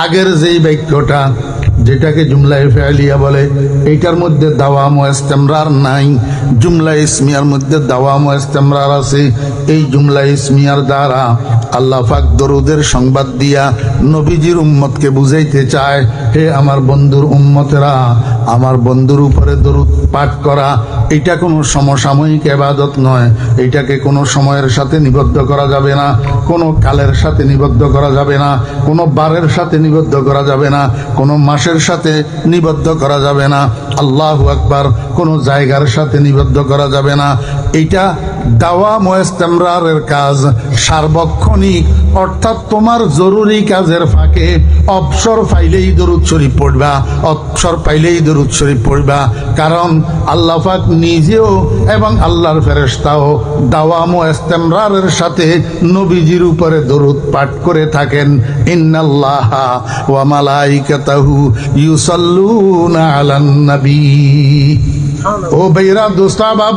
আগের যেই বাক্যটা যেটাকে জুমলায়ে ফেলিয়া বলে, এইটার মধ্যে দাওয়াম ও ইস্তেমরার নাই, জুমলা ইসমিয়ার মধ্যে দাওয়াম ও ইস্তেমরার আছে। এই জুমলা ইসমিয়ার দ্বারা আল্লাহ পাক দরুদের সংবাদ দিয়া নবীজির উম্মতকে বুঝাইতে চায়, হে আমার বন্ধুর উম্মতেরা, আমার বন্ধুর উপরে দরুদ পাঠ করা এটা কোনো সমসাময়িক ইবাদত নয়, এটাকে কোনো সময়ের সাথে নিবদ্ধ করা যাবে না, কোনো কালের সাথে নিবদ্ধ করা যাবে না, কোনো বারের সাথে নিবদ্ধ করা যাবে না, কোনো মাসের সাথে নিবদ্ধ করা যাবে না, আল্লাহু আকবার, কোনো জায়গার সাথে নিবদ্ধ করা যাবে না। এটা দাওয়াম ও ইস্তেমরারের কাজ, সার্বক্ষণিক। অর্থাৎ তোমার জরুরি কাজের ফাঁকে অবসর পাইলেই দরুদ শরীফ পড়বা, অবসর পাইলেই দরুদ শরীফ পড়বা। কারণ আল্লাহ পাক নিজেও এবং আল্লাহর ফেরেশতাও দাওয়াম ও ইস্তেমরারের সাথে নবীজির উপরে দরুদ পাঠ করে থাকেন। ইন্নাল্লাহা ওয়া মালাইকাতাহু ইউসাল্লুনা আলান নবী। ও ভাইরা, দোস্ত আহবাব,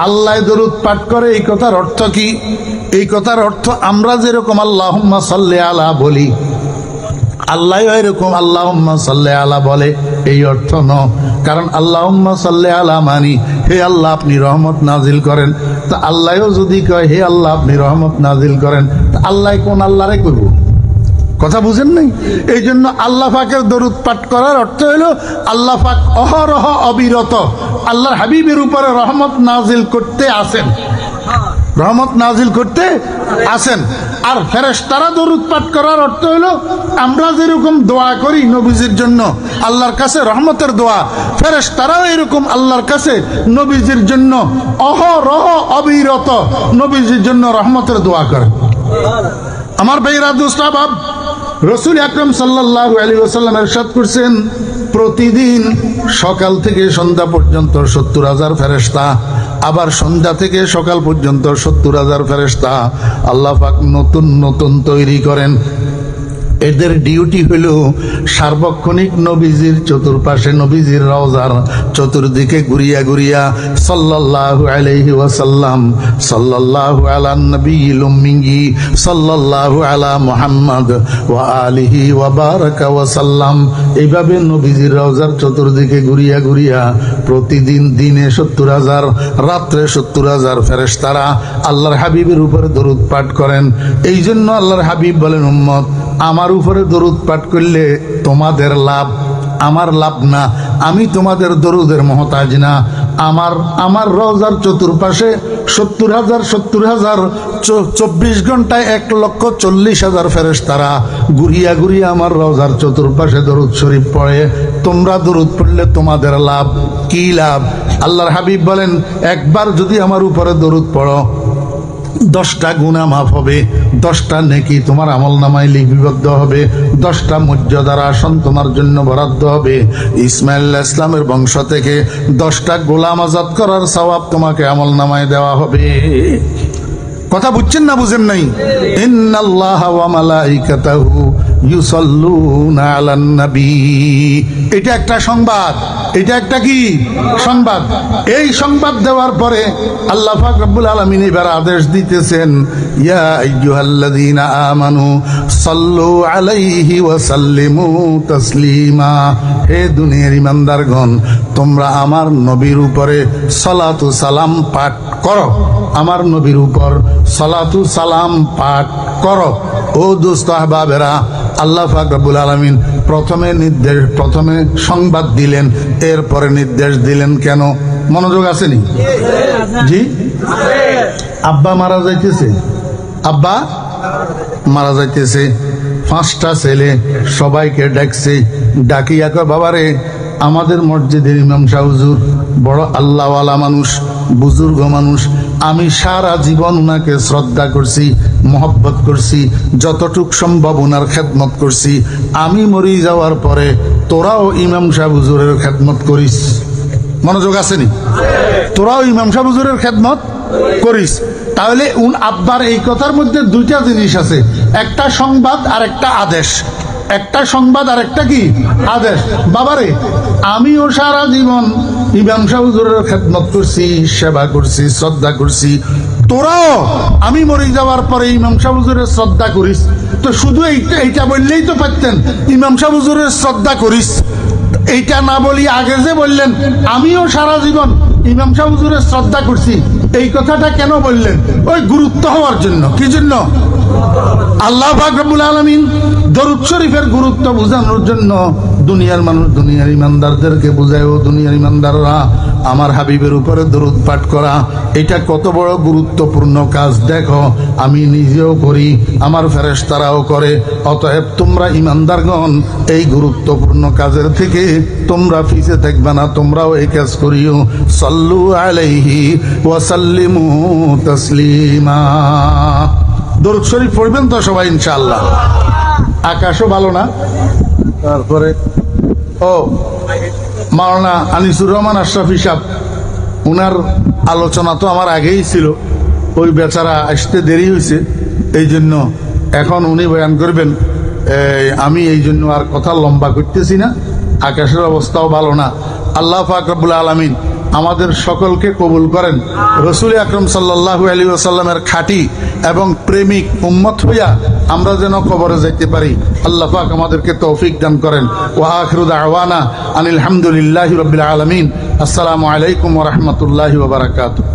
আল্লাহ দরুদ পাঠ করে, এই কথার অর্থ কি? এই কথার অর্থ আমরা যেরকম আল্লাহুম্মা সাল্লি আলা বলি, আল্লাহ এরকম আল্লাহুম্মা সাল্লি আলা বলে, এই অর্থ ন। কারণ আল্লাহুম্মা সাল্লি আলা মানি হে আল্লাহ আপনি রহমত নাজিল করেন, তা আল্লাহও যদি কয় হে আল্লাহ আপনি রহমত নাজিল করেন, তা আল্লাহ কোন আল্লাহরে কইব? কথা বুঝেন নাই? এই জন্য আল্লাহ পাকের দরুদ পাঠ করার অর্থ হলো আল্লাহ পাক অহরহ অবিরত আল্লাহর হাবিবের উপরে রহমত নাজিল করতে আসেন, রহমত নাজিল করতে আসেন। আর ফেরেশতারা দরুদ পাঠ করার অর্থ হলো আমরা যেরকম দোয়া করি নবীজির জন্য আল্লাহর কাছে রহমতের দোয়া, ফেরেশতারাও এরকম আল্লাহর কাছে নবীজির জন্য অহরহ অবিরত নবীজির জন্য রহমতের দোয়া করে। আমার ভাইরা দোস্তাব, রাসূল আকরাম সাল্লাল্লাহু আলাইহি ওয়াসাল্লাম ইরশাদ করেছেন প্রতিদিন সকাল থেকে সন্ধ্যা পর্যন্ত ৭০,০০০ ফেরেশতা, আবার সন্ধ্যা থেকে সকাল পর্যন্ত ৭০,০০০ ফেরেশতা আল্লাহ পাক নতুন নতুন তৈরি করেন। এদের ডিউটি হল সার্বক্ষণিক নবীজির চতুর্পাশে নবীজির রওজার চতুর্দিকে ঘুরিয়া ঘুরিয়া সাল্লাল্লাহু আলাইহি ওয়াসাল্লাম, সাল্লাল্লাহু আলা নবিয়িল উম্মি, সাল্লাল্লাহু আলা মুহাম্মদ ওয়া আলিহি ওয়া বারাকা ওয়া সাল্লাম, এইভাবে নবীজির রওজার চতুর্দিকে ঘুরিয়া ঘুরিয়া প্রতিদিন দিনে ৭০,০০০, রাত্রে ৭০,০০০ ফেরেশতারা আল্লাহর হাবিবের উপরে দরুদ পাঠ করেন। এই জন্য আল্লাহর হাবিব বলেন, উম্মত আমার উপরে দরুদ পাঠ করলে তোমাদের লাভ, আমার লাভ না। আমি তোমাদের দরুদের মহতাজ না। আমার রওজার চতুর্পাশে ৭০,০০০ ২৪ ঘন্টায় ১,৪০,০০০ ফেরেশতারা ঘুরিয়া ঘুরিয়া আমার রওজার চতুর্পাশে দরুদ শরীফ পড়ে। তোমরা দরুদ পড়লে তোমাদের লাভ। কি লাভ? আল্লাহর হাবিব বলেন, একবার যদি আমার উপরে দরুদ পড়ো 10টা গুনাহ মাফ হবে, 10টা নেকি তোমার আমল নামায় লিপিবদ্ধ হবে, 10টা মর্যাদার আসন তোমার জন্য বরাদ্দ হবে। ইসমাইল আলাইহিস সালামের বংশ থেকে 10টা গোলাম আজাদ করার সওয়াব তোমাকে আমল নামায় দেওয়া হবে। কথা বুঝছেন না বুঝেন নাই? ইন্নাল্লাহা ওয়া মালাইকাতাহু ইউসাল্লুনা আলান নবী। এটা একটা সংবাদ, এটা একটা কি সংবাদ? এই সংবাদ দেওয়ার পরে আল্লাহ পাক রব্বুল আলামিন এবার আদেশ দিতেছেন, ইয়া আইয়ুহাল্লাযীনা আমানু সাল্লু আলাইহি ওয়া সাল্লিমু তাসলিমা। হে দুনিয়ার ইমানদারগণ, তোমরা আমার নবীর উপরে সালাতু সালাম পাঠ করো, আমার নবীর উপর সালাতু সালাম পাঠ করো। ও দোস্ত আহবাবেরা, আল্লাহ পাক রব্বুল আলামিন প্রথমে সংবাদ দিলেন, এরপরে নির্দেশ দিলেন। কেন? মনোযোগ আসেনি? জি, আব্বা মারা যাইতেছে, আব্বা মারা যাইতেছে, 5টা ছেলে সবাইকে ডাকছে, ডাকিয়া কয়, বাবারে আমাদের মসজিদের ইমাম সাহেব হুজুর বড় আল্লাহওয়ালা মানুষ, বুজুর্গ মানুষ, আমি সারা জীবন উনাকে শ্রদ্ধা করছি, মহব্বত করছি, যতটুক সম্ভব উনার খেদমত করছি। আমি মরি যাওয়ার পরে তোরাও ইমাম সাহেব হুজুরের খেদমত করিস। মনোযোগ আসেনি? তোরাও ইমাম সাহেব হুজুরের খেদমত করিস। তাহলে আব্বার এই কথার মধ্যে 2টা জিনিস আছে, একটা সংবাদ আর একটা আদেশ। একটা সংবাদ আর একটা কি আদেশ। বাবারে আমিও সারা জীবন ইমাম সাহেব হুজুরের খেদমত করছি, সেবা করছি, শ্রদ্ধা করছি, তোরাও আমি মরে যাওয়ার পরে ইমাম সাহেব হুজুরের শ্রদ্ধা করিস। তো শুধু এইটা বললেই তো পারতেন, ইমাম সাহেব হুজুরের শ্রদ্ধা করিস। এইটা না বলি আগে যে বললেন আমিও সারা জীবন ইমাম সাহেব হুজুরের শ্রদ্ধা করছি, এই কথাটা কেন বললেন? ওই গুরুত্ব হওয়ার জন্য। কি জন্য? আল্লাহ পাক রব্বুল আলামিন দরুদ শরীফের গুরুত্ব বোঝানোর জন্য দুনিয়ার মানুষ, দুনিয়ার ইমানদারদেরকে বুঝায়, ও দুনিয়ার ইমানদাররা আমার হাবিবের উপরে দরুদ পাঠ করা এটা কত বড় গুরুত্বপূর্ণ কাজ। দেখো আমি নিজেও করি, আমার ফেরেশতারাও করে। অতএব তোমরা ইমানদারগণ এই গুরুত্বপূর্ণ কাজের থেকে তোমরা পিছে থাকবে না, তোমরাও এই কাজ করিও। সাল্লু আলাইহি ওয়া সাল্লিমু তাসলিমা। দরুদ শরীফ পড়বেন তো সবাই ইনশাআল্লাহ। আকাশও ভালো না। তারপরে মাওলানা আনিসুর রহমান আশরাফি সাহেব, উনার আলোচনা তো আমার আগেই ছিল, ওই বেচারা আসতে দেরি হয়েছে, এই জন্য এখন উনি বয়ান করবেন। আমি এই জন্য আর কথা লম্বা করতেছি না। আকাশের অবস্থাও ভালো না। আল্লাহ পাক রব্বুল আলামিন আমাদের সকলকে কবুল করেন। রসুল আকরম সাল্লাল্লাহু আলাইহি ওয়াসাল্লামের খাঁটি এবং প্রেমিক উম্মত হইয়া আমরা যেন কবরে যাইতে পারি, আল্লাহ পাক আমাদেরকে তৌফিক দান করেন। ওয়া আখিরু দাওয়ানা আনিল হামদুলিল্লাহি রাব্বিল আলামিন। আসসালামু আলাইকুম ওয়া রাহমাতুল্লাহি ওয়া বারাকাতুহু।